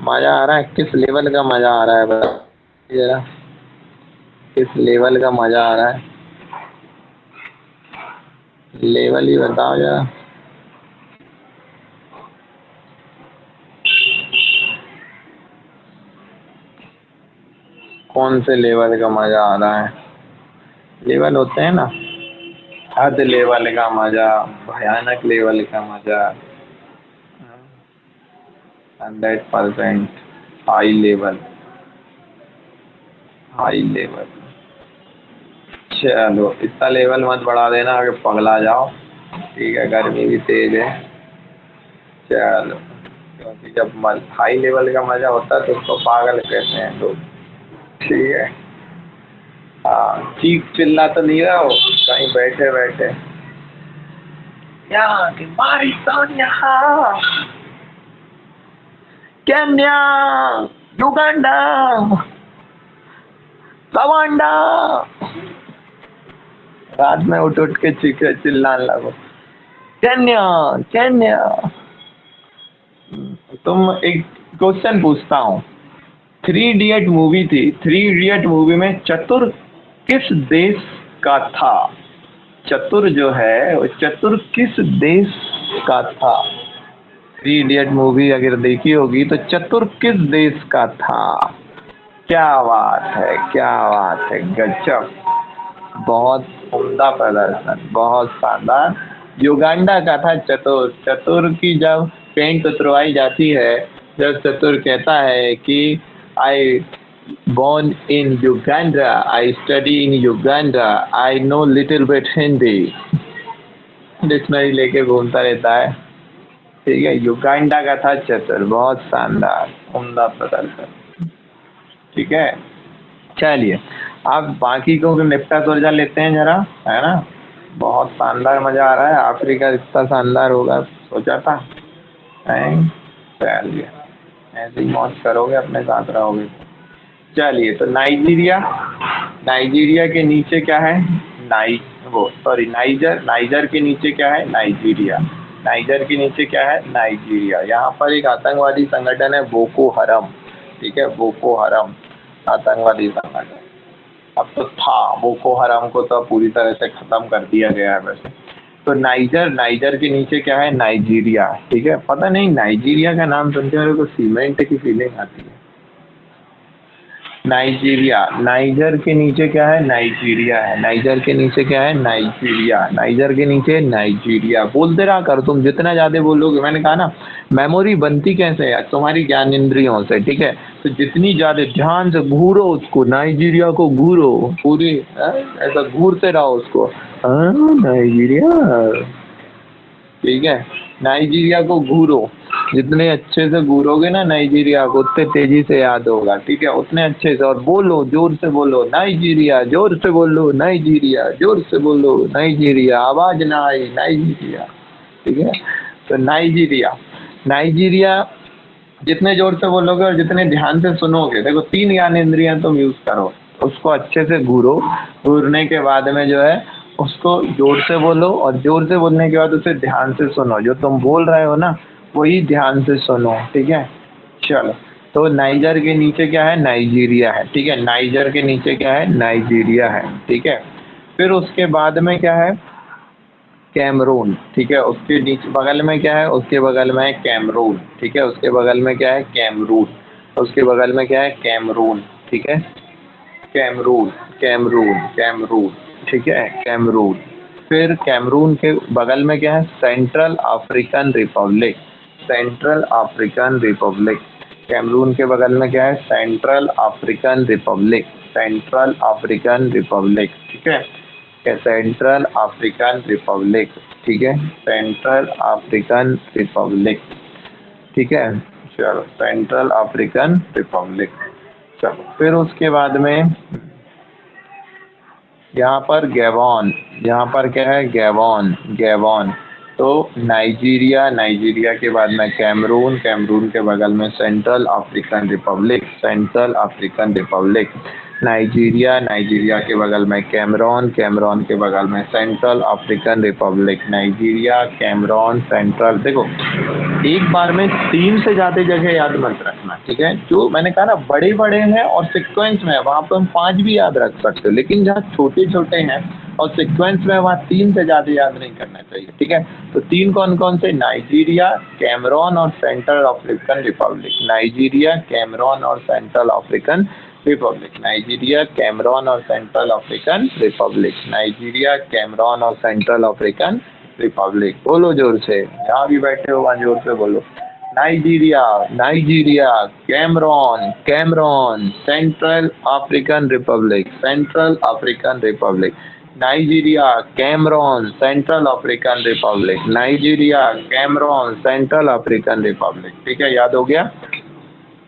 Speaker 1: मज़ा आ रहा है। किस लेवल का मज़ा आ रहा है बताइए जरा, किस लेवल का मज़ा आ रहा है? लेवल ही बताओ जरा। कौन से लेवल का मज़ा आ रहा है? लेवल होते हैं ना, हद लेवल का मज़ा, भयानक लेवल का मज़ा, 100% हाई लेवल, हाई लेवल। चलो, इतना लेवल मत बढ़ा देना आगे पगला जाओ। ठीक है, गर्मी भी तेज है। चलो, क्योंकि जब हाई लेवल का मज़ा होता है तो उसको पागल कहते हैं लोग। ठीक है, हाँ, चीख चिल्ला तो नहीं रहा हो कहीं बैठे बैठे, यहाँ की बारिश यहाँ, केन्या, युगांडा, रवांडा, रात में उठ उठ के चीखे चिल्लाने लगो, केन्या केन्या। तुम एक क्वेश्चन पूछता हूँ, थ्री इडियट मूवी थी, थ्री इडियट मूवी में चतुर किस देश का था? चतुर जो है वो चतुर किस देश का था? थ्री इडियट मूवी अगर देखी होगी तो चतुर किस देश का था? क्या बात है, क्या बात है, गजब, बहुत उम्दा प्रदर्शन, बहुत शानदार। युगांडा का था चतुर। चतुर की जब पेंट उतरवाई जाती है, जब चतुर कहता है कि आई born in Uganda, I study in Uganda, I know little bit Hindi, dictionary लेके घूमता रहता है। ठीक है, युगांडा का था चतुर, बहुत शानदार, उम्दा प्रदर्शन। ठीक है, चलिए अब बाकी को निपटा सुलझा लेते हैं जरा, है ना। बहुत शानदार, मजा आ रहा है। अफ्रीका इतना शानदार होगा सोचा था? नहीं? चलिए ऐसे ही मौज करोगे, अपने साथ रहोगे। चलिए तो नाइजीरिया, नाइजीरिया के नीचे क्या है? नाइजर, नाइजर के नीचे क्या है? नाइजीरिया, नाइजर के नीचे क्या है? नाइजीरिया। यहाँ पर एक आतंकवादी संगठन है बोको हरम। ठीक है, बोको हरम आतंकवादी संगठन। अब तो था, बोको हराम को तो पूरी तरह से खत्म कर दिया गया है वैसे। तो नाइजर, नाइजर के नीचे क्या है? नाइजीरिया। ठीक है, पता नहीं नाइजीरिया का नाम सुनते मेरे को सीमेंट की फीलिंग आती है। नाइजीरिया, नाइजर के नीचे क्या है? नाइजीरिया है। नाइजर के नीचे क्या है? नाइजीरिया। नाइजर के नीचे नाइजीरिया। बोलते रहा कर, तुम जितना ज्यादा बोलोगे, मैंने कहा ना मेमोरी बनती कैसे है? तुम्हारी ज्ञान इंद्रियों से। ठीक है, तो जितनी ज्यादा ध्यान से घूरो उसको, नाइजीरिया को घूरो पूरी, ऐसा घूरते रहो उसको। नाइजीरिया। ठीक है, नाइजीरिया को घूरो, जितने अच्छे से घूरोगे ना नाइजीरिया को, उतने तेजी से याद होगा। ठीक है, उतने अच्छे से, और बोलो, जोर से बोलो नाइजीरिया, जोर से बोलो नाइजीरिया, जोर से बोलो नाइजीरिया, आवाज ना आई नाइजीरिया। ठीक है, तो नाइजीरिया, नाइजीरिया जितने जोर से बोलोगे और जितने ध्यान से सुनोगे, देखो तीन ज्ञान इंद्रियां तुम यूज करो, उसको अच्छे से घूरो, घूरने के बाद में जो है उसको जोर से बोलो, और जोर से बोलने के बाद उसे ध्यान से सुनो, जो तुम बोल रहे हो ना वही ध्यान से सुनो। ठीक है, चलो तो नाइजर के नीचे क्या है? नाइजीरिया है। ठीक है, नाइजर के नीचे क्या है? नाइजीरिया है। ठीक है, फिर उसके बाद में क्या है? कैमरून। ठीक है, उसके नीचे बगल में क्या है? उसके बगल में है कैमरून। ठीक है, उसके बगल में क्या है? कैमरून। उसके बगल में क्या है? कैमरून। ठीक है, कैमरून, कैमरून, कैमरून। ठीक है, कैमरून। फिर कैमरून के बगल में क्या है? Central African Republic. Central African Republic. Cameroon के बगल में क्या है? Central African Republic. Central African Republic. ठीक है, सेंट्रल अफ्रीकन रिपब्लिक। ठीक है, सेंट्रल अफ्रीकन रिपब्लिक। ठीक है, चलो सेंट्रल अफ्रीकन रिपब्लिक। चलो फिर उसके बाद में यहाँ पर गैबॉन, यहाँ पर क्या है? Gabon, Gabon. तो नाइजीरिया, नाइजीरिया के बाद में कैमरून, कैमरून के बगल में Central African Republic, Central African Republic. Nigeria, Nigeria के बगल में कैमरून, कैमरून के बगल में Central African Republic. Nigeria, Cameroon, central. देखो एक बार में तीन से ज्यादा जगह याद मत रखना। ठीक है, जो मैंने कहा ना बड़े बड़े हैं और सिक्वेंस में है, वहां पर हम 5 भी याद रख सकते हो, लेकिन जहाँ छोटे छोटे हैं और सिक्वेंस में, वहाँ 3 से ज्यादा याद नहीं करना चाहिए। ठीक है, तो 3 कौन कौन से? नाइजीरिया, कैमरून और Central African Republic. Nigeria, Cameroon और Central African Republic. Nigeria, Cameroon और Central African Republic. Nigeria, Cameroon और सेंट्रल अफ्रीकन रिपब्लिक। बोलो जोर से, जहाँ भी बैठे हो वहाँ जोर से बोलो। Nigeria, Nigeria, Cameroon, Cameroon, Central African Republic, Central African Republic. Nigeria, Cameroon, Central African Republic. Nigeria, Cameroon, Central African Republic. ठीक है, याद हो गया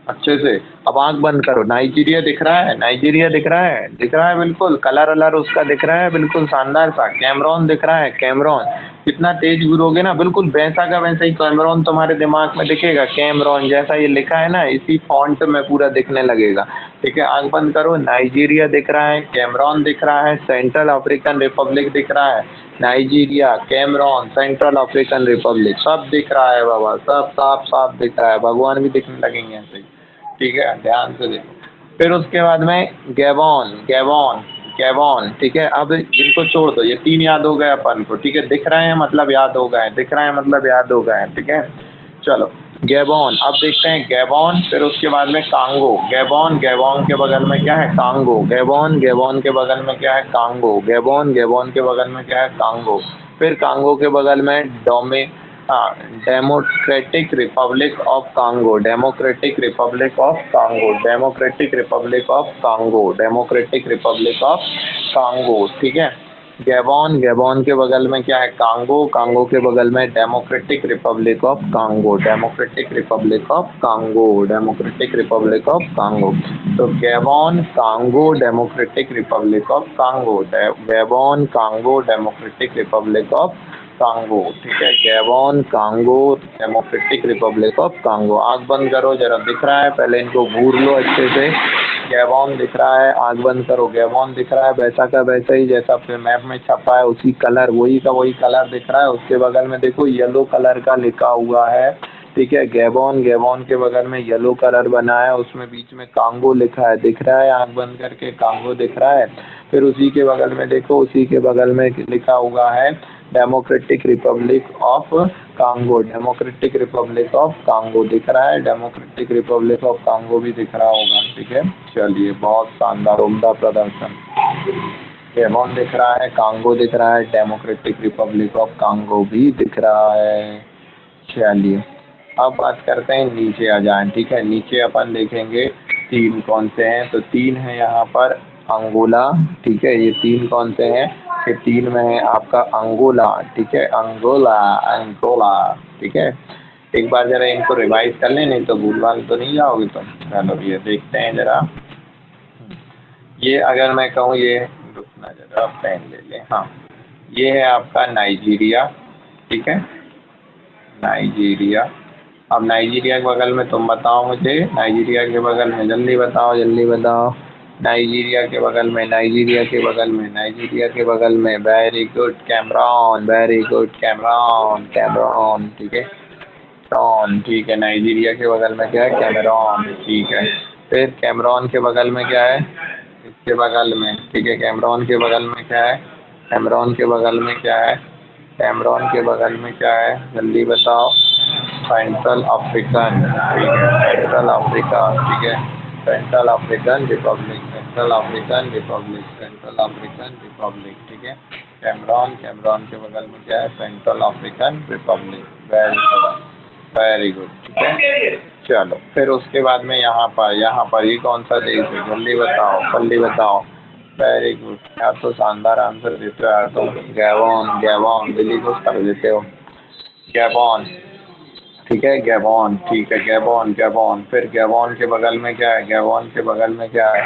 Speaker 1: अच्छे से? अब आंख बंद करो। नाइजीरिया दिख रहा है? नाइजीरिया दिख रहा है? दिख रहा है बिल्कुल, कलर अलर उसका दिख रहा है, बिल्कुल शानदार सा। कैमरून दिख रहा है? कैमरून कितना तेज घूरोगे ना, बिल्कुल वैसा का वैसा ही कैमरून तुम्हारे दिमाग में दिखेगा। कैमरून जैसा ये लिखा है ना, इसी फॉन्ट में पूरा दिखने लगेगा। ठीक है, आंख बंद करो। नाइजीरिया दिख रहा है, कैमरून दिख रहा है, सेंट्रल अफ्रीकन रिपब्लिक दिख रहा है। Nigeria, Cameroon, Central African Republic, सब दिख रहा है बाबा, सब साफ साफ दिख रहा है। भगवान भी दिखने लगेंगे ऐसे ही। ठीक है, ध्यान से देखो। फिर उसके बाद में गैबॉन, गैबॉन, गैबॉन, ठीक है। अब इनको छोड़ दो, ये 3 याद हो गए अपन को, ठीक है। दिख रहे हैं मतलब याद हो गए, दिख रहे हैं मतलब याद हो गए, ठीक है। चलो गैबॉन, अब देखते हैं गैबॉन, फिर उसके बाद में कांगो, गैबॉन, गैबॉन के बगल में क्या है, कांगो, गैबॉन, गैबॉन के बगल में क्या है, कांगो, गैबॉन, गैबॉन के बगल में क्या है, कांगो। फिर कांगो के बगल में Democratic Republic of Congo, Democratic Republic of Congo, Democratic Republic of Congo, Democratic Republic of Congo, ठीक है। गैबॉन, गैबॉन के बगल में क्या है, कांगो, कांगो के बगल में Democratic Republic of Congo, Democratic Republic of Congo, Democratic Republic of Congo. तो Gabon, Congo, Democratic Republic of Congo, Gabon, Congo, Democratic Republic of Congo, ठीक है। Gabon, Congo, Democratic Republic of Congo. आंख बंद करो, जरा दिख रहा है, पहले इनको घूर लो अच्छे से। गैबॉन दिख रहा है, आंख बंद करो, गैबॉन दिख रहा है, वैसा का वैसा ही जैसा अपने मैप में छपा है, उसी कलर, वही का वही कलर दिख रहा है। उसके बगल में देखो येलो कलर का लिखा हुआ है, ठीक है। गैबॉन, गैबॉन के बगल में येलो कलर बना है, उसमें बीच में कांगो लिखा है, दिख रहा है, आंख बंद करके कांगो दिख रहा है। फिर उसी के बगल में देखो, उसी के बगल में लिखा हुआ है democratic Republic of Congo, Democratic Republic of Congo दिख रहा है, डेमोक्रेटिक रिपब्लिक ऑफ कांगो भी दिख रहा होगा, ठीक है। चलिए, बहुत शानदार, उम्दा प्रदर्शन। गैबॉन दिख रहा है, कांगो दिख रहा है, डेमोक्रेटिक रिपब्लिक ऑफ कांगो भी दिख रहा है। चलिए, अब बात करते हैं, नीचे आ जाएं, ठीक है। नीचे अपन देखेंगे 3 कौन से हैं, तो 3 है यहाँ पर अंगोला, ठीक है। ये 3 कौन से हैं, ये 3 में है आपका अंगोला, ठीक है, अंगोला, अंगोला, ठीक है। एक बार जरा इनको रिवाइज कर लें, नहीं तो भूल-भाल तो नहीं जाओगे तुम। चलो ये देखते हैं जरा। ये अगर मैं कहूँ, ये रुकना जरा, पेन ले लें। हाँ, ये है आपका नाइजीरिया, ठीक है, नाइजीरिया। अब नाइजीरिया के बगल में तुम बताओ मुझे, नाइजीरिया के बगल में, जल्दी बताओ, जल्दी बताओ। नाइजीरिया के बगल में, नाइजीरिया के बगल में, नाइजीरिया के बगल में, very good Cameron, very good Cameron, Cameron, ठीक है, टॉन, ठीक है। नाइजीरिया के बगल में क्या है, कैमरॉन, ठीक है। फिर कैमरॉन के बगल में क्या है, इसके बगल में, ठीक है, कैमरॉन के बगल में क्या है, कैमरॉन के बगल में क्या है, कैमरॉन के बगल में क्या है, जल्दी बताओ। सेंट्रल अफ्रीकन, ठीक है, सेंट्रल अफ्रीका, ठीक है, Central African Republic, Central African Republic, Central African Republic, ठीक है। कैमरॉन, कैमरॉन के बगल में क्या है, Central African Republic, very good, very good, ठीक है। चलो, फिर उसके बाद में यहाँ पर ये कौन सा देश है, जल्दी बताओ, जल्दी बताओ। वेरी गुड, यार तो शानदार आंसर देते हो यार तुम। गैबॉन, गैबॉन, दिल्ली को कर देते हो। गैबॉन, ठीक है, गैबॉन, ठीक है, गैबॉन, गैबॉन। फिर गैबॉन के बगल में क्या है, गैबॉन के बगल में क्या है,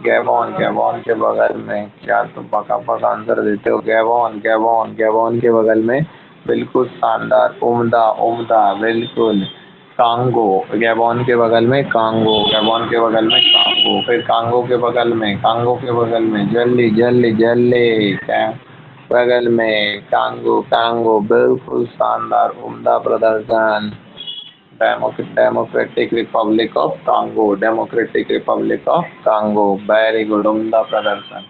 Speaker 1: गैबॉन, गैबॉन के बगल में क्या, तुम बका आंसर देते हो। गैबॉन, गैबॉन, गैबॉन के बगल में बिल्कुल शानदार, उम्दा, उम्दा, बिल्कुल। कांगो, गैबॉन के बगल में कांगो, गैबॉन के बगल में कांगो। फिर कांगो के बगल में, कांगो के बगल में, जल्दी जल्दी जल्दी, क्या बगल में, कांगो, कांगो, बिल्कुल शानदार, उम्दा प्रदर्शन। Democratic Republic of Congo, Democratic Republic of Congo, very good, उम्दा प्रदर्शन,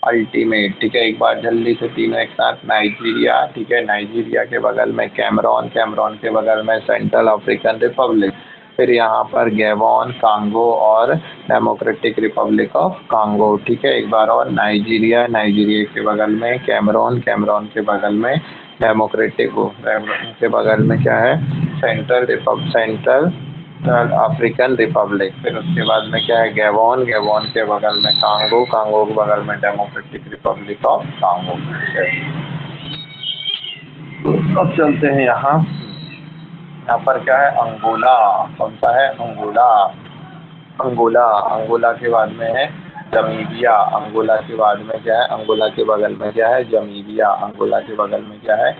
Speaker 1: अल्टीमेट, ठीक है। एक बार जल्दी से तीनों एक साथ, नाइजीरिया, ठीक है, नाइजीरिया के बगल में कैमरॉन, कैमरॉन के बगल में सेंट्रल अफ्रीकन रिपब्लिक, फिर यहाँ पर गैबॉन, कांगो और डेमोक्रेटिक रिपब्लिक ऑफ कांगो, ठीक है। एक बार और, नाइजीरिया, नाइजीरिया के बगल में कैमरॉन, कैमरॉन के बगल में डेमोक्रेटिक के बगल में क्या है, सेंट्रल अफ्रीकन रिपब्लिक। फिर उसके बाद में क्या है, गैबॉन, गैबॉन के बगल में कांगो, कांगो के बगल में डेमोक्रेटिक रिपब्लिक ऑफ कांगो। अब चलते हैं यहाँ पर क्या है, अंगोला, कौन सा है, अंगोला, अंगोला, अंगोला के बाद में है जमीबिया, अंगोला के बाद में क्या है, अंगोला के बगल में क्या है, जमीबिया, अंगोला के बगल में क्या है,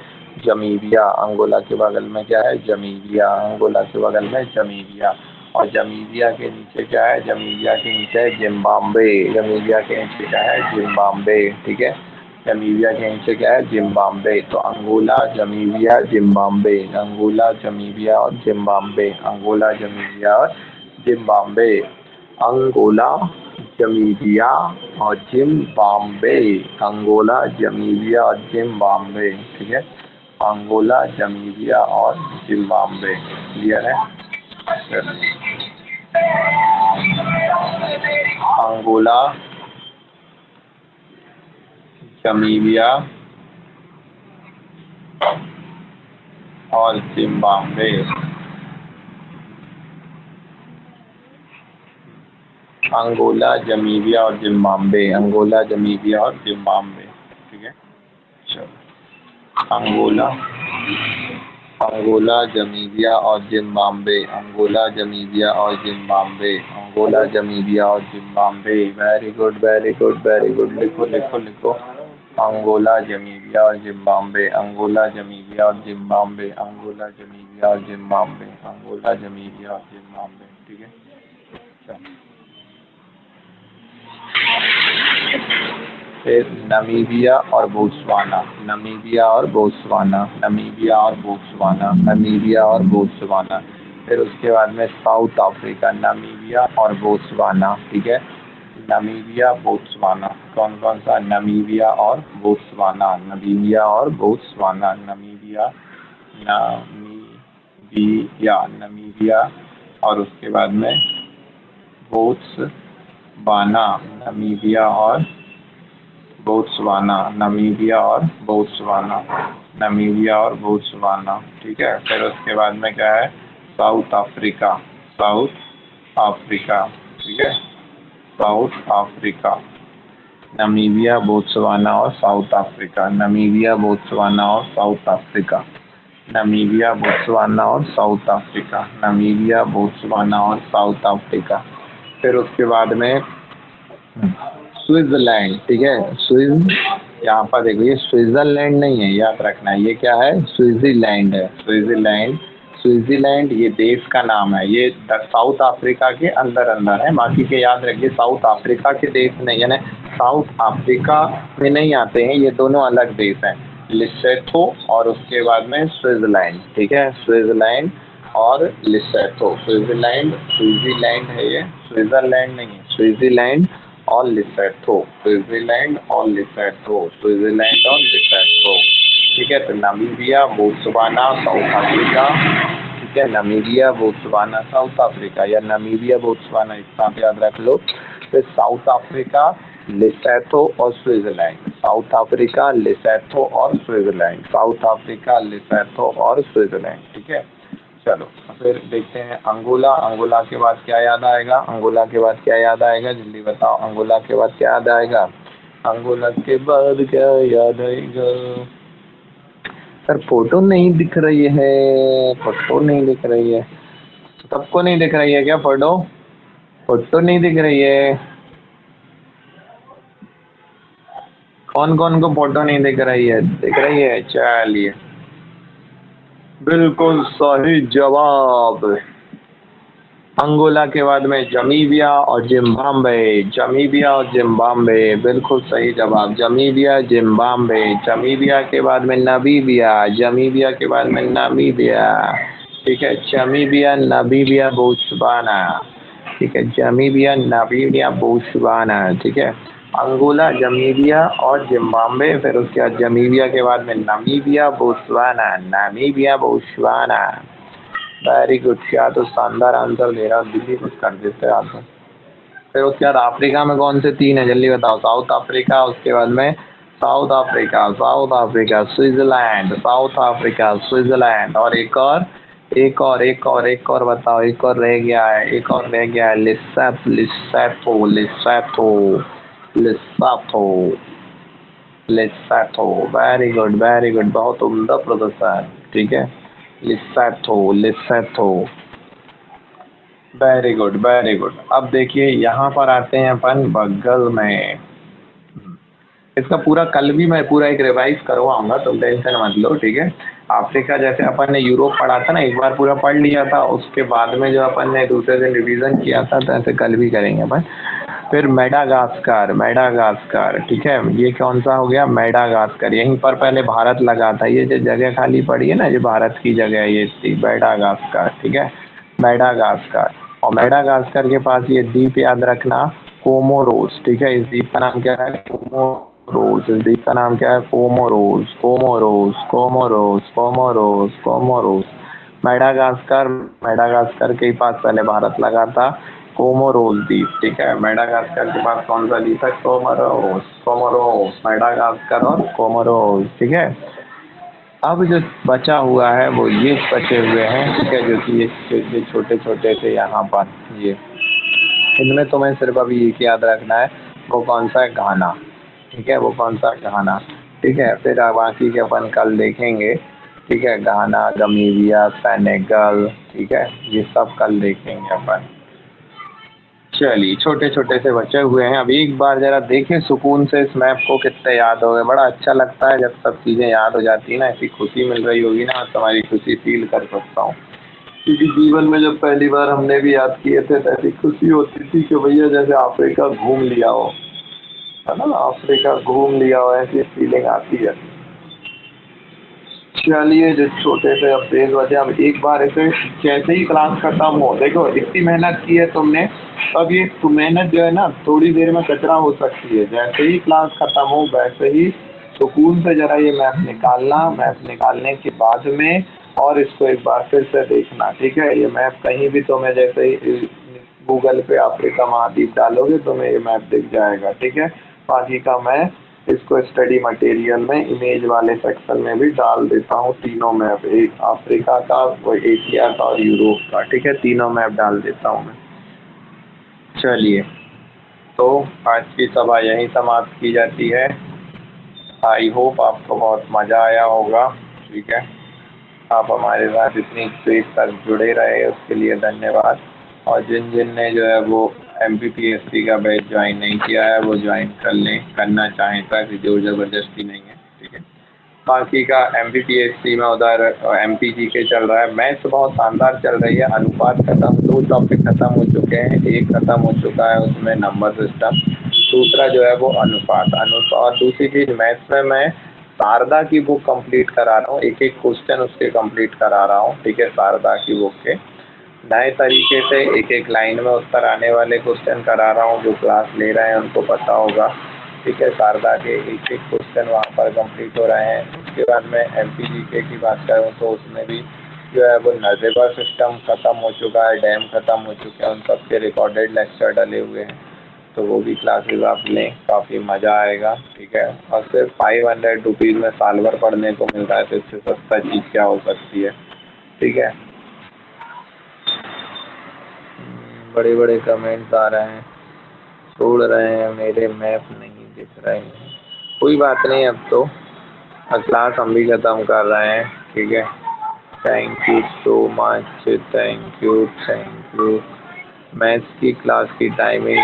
Speaker 1: जमीबिया, अंगोला के बगल में क्या है, जमीबिया, अंगोला के बगल में जमीबिया। और जमीबिया के नीचे क्या है, जमीबिया के नीचे है जिम्बाब्वे, जमीबिया के नीचे क्या है, जिम्बाब्वे, ठीक है। जमीबिया के नीचे क्या है, जिम्बाब्वे। तो अंगोला, जमीबिया, जिम्बाब्वे, अंगोला, जमीबिया और जिम्बाब्वे, अंगोला, जमीबिया और जिम्बाब्वे, अंगोला, नामीबिया और जिम्बाब्वे, अंगोला, नामीबिया और जिम्बाब्वे, ठीक है, अंगोला, नामीबिया और जिम्बाब्वे, क्लियर है। अंगोला, नामीबिया और जिम्बाब्वे, अंगोला, नामीबिया और जिम्बाब्वे, अंगोला, नामीबिया और जिम्बाब्वे, ठीक है। चलो अंगोला, अंगोला, नामीबिया और जिम्बाब्वे, अंगोला, नामीबिया और जिम्बाब्वे, अंगोला, नामीबिया और Zimbabwe, very good very good very good, लिखो लिखो लिखो, अंगोला, नामीबिया और जिम्बाब्वे, अंगोला, नामीबिया और जिम्बाब्वे, अंगोला, नामीबिया और जिम्बाब्वे, अंगोला, नामीबिया और जिम्बाब्वे, ठीक है। फिर नामीबिया और बोत्सवाना, नामीबिया और बोत्सवाना, नामीबिया और बोत्सवाना, नामीबिया और बोत्सवाना, फिर उसके बाद में साउथ अफ्रीका, नामीबिया और बोत्सवाना, ठीक है, नामीबिया, बोत्सवाना, कौन कौन सा, नामीबिया और बोत्सवाना, नामीबिया और बोत्सवाना, नामीबिया, नामीबिया, नामीबिया और उसके बाद में बोत्सवाना, नामीबिया और बोत्सवाना, नामीबिया और बोत्सवाना, नामीबिया और बोत्सवाना, ठीक है। फिर उसके बाद में क्या है, साउथ अफ्रीका, साउथ अफ्रीका, ठीक है, साउथ अफ्रीका, नामीबिया, बोत्सवाना और साउथ अफ्रीका, नामीबिया, बोत्सवाना और साउथ अफ्रीका, नामीबिया, बोत्सवाना और साउथ अफ्रीका, नामीबिया, बोत्सवाना और साउथ अफ्रीका। फिर उसके बाद में स्विट्जरलैंड, ठीक है, स्विज, यहाँ पर देखो ये स्विट्जरलैंड नहीं है, याद रखना है, ये क्या है, स्विट्जरलैंड है, स्विट्जरलैंड, स्विट्जरलैंड ये देश का नाम है, ये साउथ अफ्रीका के अंदर अंदर है, बाकी के याद रखिए साउथ अफ्रीका के देश नहीं, यानी साउथ अफ्रीका में नहीं आते हैं, ये दोनों अलग देश हैं, लेसोथो और उसके बाद में स्विट्जरलैंड, ठीक है, स्विट्जरलैंड और लेसोथो, स्विट्जरलैंड, स्विट्जरलैंड है ये, स्विट्जरलैंड नहीं है, स्विट्जरलैंड और लेसोथो, स्विट्जरलैंड और लेसोथो, स्विट्जरलैंड और लेसोथो, ठीक है। तो नामीबिया, बोत्सवाना, साउथ अफ्रीका, ठीक है, नामीबिया, बोत्सवाना, साउथ अफ्रीका, या नामीबिया, बोत्सवाना इस तरह याद रख लो। फिर साउथ अफ्रीका, लेसोथो और स्विट्जरलैंड, साउथ अफ्रीका, लेसोथो और स्विट्जरलैंड, साउथ अफ्रीका, लेसोथो और स्विट्जरलैंड, ठीक है। चलो फिर देखते हैं अंगोला, अंगोला के बाद क्या याद आएगा, अंगोला के बाद क्या याद आएगा, जल्दी बताओ, अंगोला के बाद क्या याद आएगा, अंगोला के बाद क्या याद आएगा, सर फोटो नहीं दिख रही है, फोटो नहीं दिख रही है, सबको नहीं दिख रही है क्या फोटो, फोटो नहीं दिख रही है, कौन कौन को फोटो नहीं दिख रही है, दिख रही है, चलिए बिल्कुल सही जवाब, अंगोला के बाद में जमीबिया और जिम्बाब्वे, जमीबिया और जिम्बाब्वे, बिल्कुल सही जवाब, जमीबिया, जिम्बाब्वे, जमीबिया के बाद में नामीबिया, जमीबिया के बाद में नामीबिया, ठीक है, जमीबिया, नामीबिया, बोत्सवाना, ठीक है, जमीबिया, नामीबिया, बोत्सवाना, ठीक है, अंगोला, जमीबिया और जिम्बाब्वे, फिर उसके बाद जमीबिया के बाद में Namibia, Botswana, Namibia, Botswana, very good, क्या तो शानदार आंसर दे रहा हूँ, दिल्ली कुछ कर देते आप तो। फिर उसके बाद अफ्रीका में कौन से तीन है, जल्दी बताओ, साउथ अफ्रीका, उसके बाद में south Africa, south Africa, Switzerland, south Africa, Switzerland, और एक और एक और एक और एक और बताओ, एक और रह गया है, एक और रह गया है, Lesotho, Lesotho, Lesotho, Lesotho, Lesotho, very good, बहुत उम्दा प्रदर्शन, ठीक है, लेसोथो, लेसोथो, वेरी गुड। अब देखिए यहाँ पर आते हैं अपन बगल में, इसका पूरा कल भी मैं पूरा एक रिवाइज करवाऊंगा, तुम टेंशन मत लो, ठीक है। अफ्रीका जैसे अपन ने यूरोप पढ़ा था ना, एक बार पूरा पढ़ लिया था, उसके बाद में जो अपन ने दूसरे दिन रिवीजन किया था, तो ऐसे कल भी करेंगे अपन। फिर मेडागास्कर, मेडागास्कर, ठीक है, ये कौन सा हो गया, मेडागास्कर, यहीं पर पहले भारत लगा था, ये जो जगह खाली पड़ी है ना, ये भारत की जगह ये थी, मेडागास्कर, ठीक है, मेडागास्कर। और मेडागास्कर के पास ये द्वीप याद रखना कोमोरोस, ठीक है। इस द्वीप का नाम क्या है? कोमोरोस। इस द्वीप का नाम क्या है? Comoros, Comoros, Comoros, Comoros, Comoros. Madagascar, Madagascar के पास पहले भारत लगा था कोमोरोस द्वीप, ठीक है। मेडागास्कर के पास कौन सा द्वीप है? कोमोरोस, कोमोरोस, मेडागास्कर और कोमोरोस, ठीक है। अब जो बचा हुआ है वो ये बचे हुए हैं, ठीक है, जो कि ये छोटे छोटे से यहाँ पर ये, इनमें तुम्हें सिर्फ अभी एक याद रखना है, वो कौन सा है? घाना, ठीक है। वो कौन सा? घाना, ठीक है। फिर बाकी के अपन कल देखेंगे, ठीक है। घाना, गमीबिया, सेनेगल, ठीक है, ये सब कल देखेंगे अपन। चलिए, छोटे छोटे से बचे हुए हैं। अब एक बार जरा देखें सुकून से इस मैप को, कितने याद हो गए। बड़ा अच्छा लगता है जब सब चीज़ें याद हो जाती है ना, ऐसी खुशी मिल रही होगी ना, तुम्हारी खुशी फील कर सकता हूँ। क्योंकि जीवन में जब पहली बार हमने भी याद किए थे तो ऐसी खुशी होती थी कि भैया जैसे अफ्रीका घूम लिया हो, है ना, अफ्रीका घूम लिया हो, ऐसी फीलिंग आती है। चलिए, जो छोटे से अपडेट बचे, अब एक बार ऐसे जैसे ही क्लास खत्म हो, देखो इतनी मेहनत की है तुमने, अब ये मेहनत जो है ना थोड़ी देर में कचरा हो सकती है। जैसे ही क्लास खत्म हो वैसे ही सुकून से जरा ये मैप निकालना, मैप निकालने के बाद में और इसको एक बार फिर से देखना, ठीक है। ये मैप कहीं भी तुम्हें जैसे ही गूगल पे अफ्रीका महाद्वीप डालोगे तुम्हें ये मैप दिख जाएगा, ठीक है। बाकी का मैं इसको स्टडी मटेरियल में इमेज वाले सेक्शन में भी डाल देता हूँ, तीनों मैप, एक अफ्रीका का, वो एशिया का और यूरोप का, ठीक है, तीनों मैप डाल देता हूँ मैं। चलिए, तो आज की सभा यहीं समाप्त की जाती है। आई होप आपको बहुत मज़ा आया होगा, ठीक है। आप हमारे साथ इतनी देर तक जुड़े रहे उसके लिए धन्यवाद। और जिन जिन ने जो है वो MPPSC का बैच ज्वाइन नहीं किया है वो ज्वाइन कर लें, करना चाहें तो, ऐसी जोर ज़बरदस्ती नहीं है, ठीक है। बाकी का MPPSC में उधर MPG के चल रहा है, मैथ्स बहुत शानदार चल रही है। अनुपात खत्म, 2 टॉपिक खत्म हो चुके हैं, एक खत्म हो चुका है उसमें नंबर सिस्टम, दूसरा जो है वो अनुपात। और दूसरी चीज़ मैथ्स में मैं शारदा की बुक कंप्लीट करा रहा हूँ, एक एक क्वेश्चन उसके कंप्लीट करा रहा हूँ, ठीक है। शारदा की बुक के नए तरीके से एक एक लाइन में उत्तर आने वाले क्वेश्चन करा रहा हूँ, जो क्लास ले रहे हैं उनको पता होगा, ठीक है। शारदा के एक एक क्वेश्चन वहाँ पर कंप्लीट हो रहे हैं। उसके बाद में MPGK की बात करूँ तो उसमें भी जो है वो नर्देबर सिस्टम ख़त्म हो चुका है, डैम ख़त्म हो चुके हैं, उन सब के रिकॉर्डेड लेक्चर डले हुए हैं, तो वो भी क्लासेस आप लें, काफ़ी मज़ा आएगा, ठीक है। और सिर्फ 500 रुपीज़ में साल भर पढ़ने को मिल रहा है, तो इससे सस्ता चीज़ क्या हो सकती है, ठीक है। बड़े बड़े कमेंट्स आ रहे हैं, छोड़ रहे हैं, मेरे मैप नहीं दिख रहे हैं। कोई बात नहीं, अब तो क्लास हम भी ख़त्म कर रहे हैं, ठीक है। Thank you so much, thank you, thank you. Maths की क्लास की टाइमिंग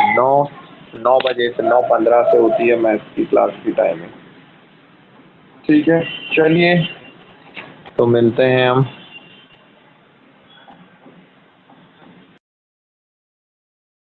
Speaker 1: 9 बजे से 9:15 से होती है मैथ्स की क्लास की टाइमिंग, ठीक है। चलिए, तो मिलते हैं हम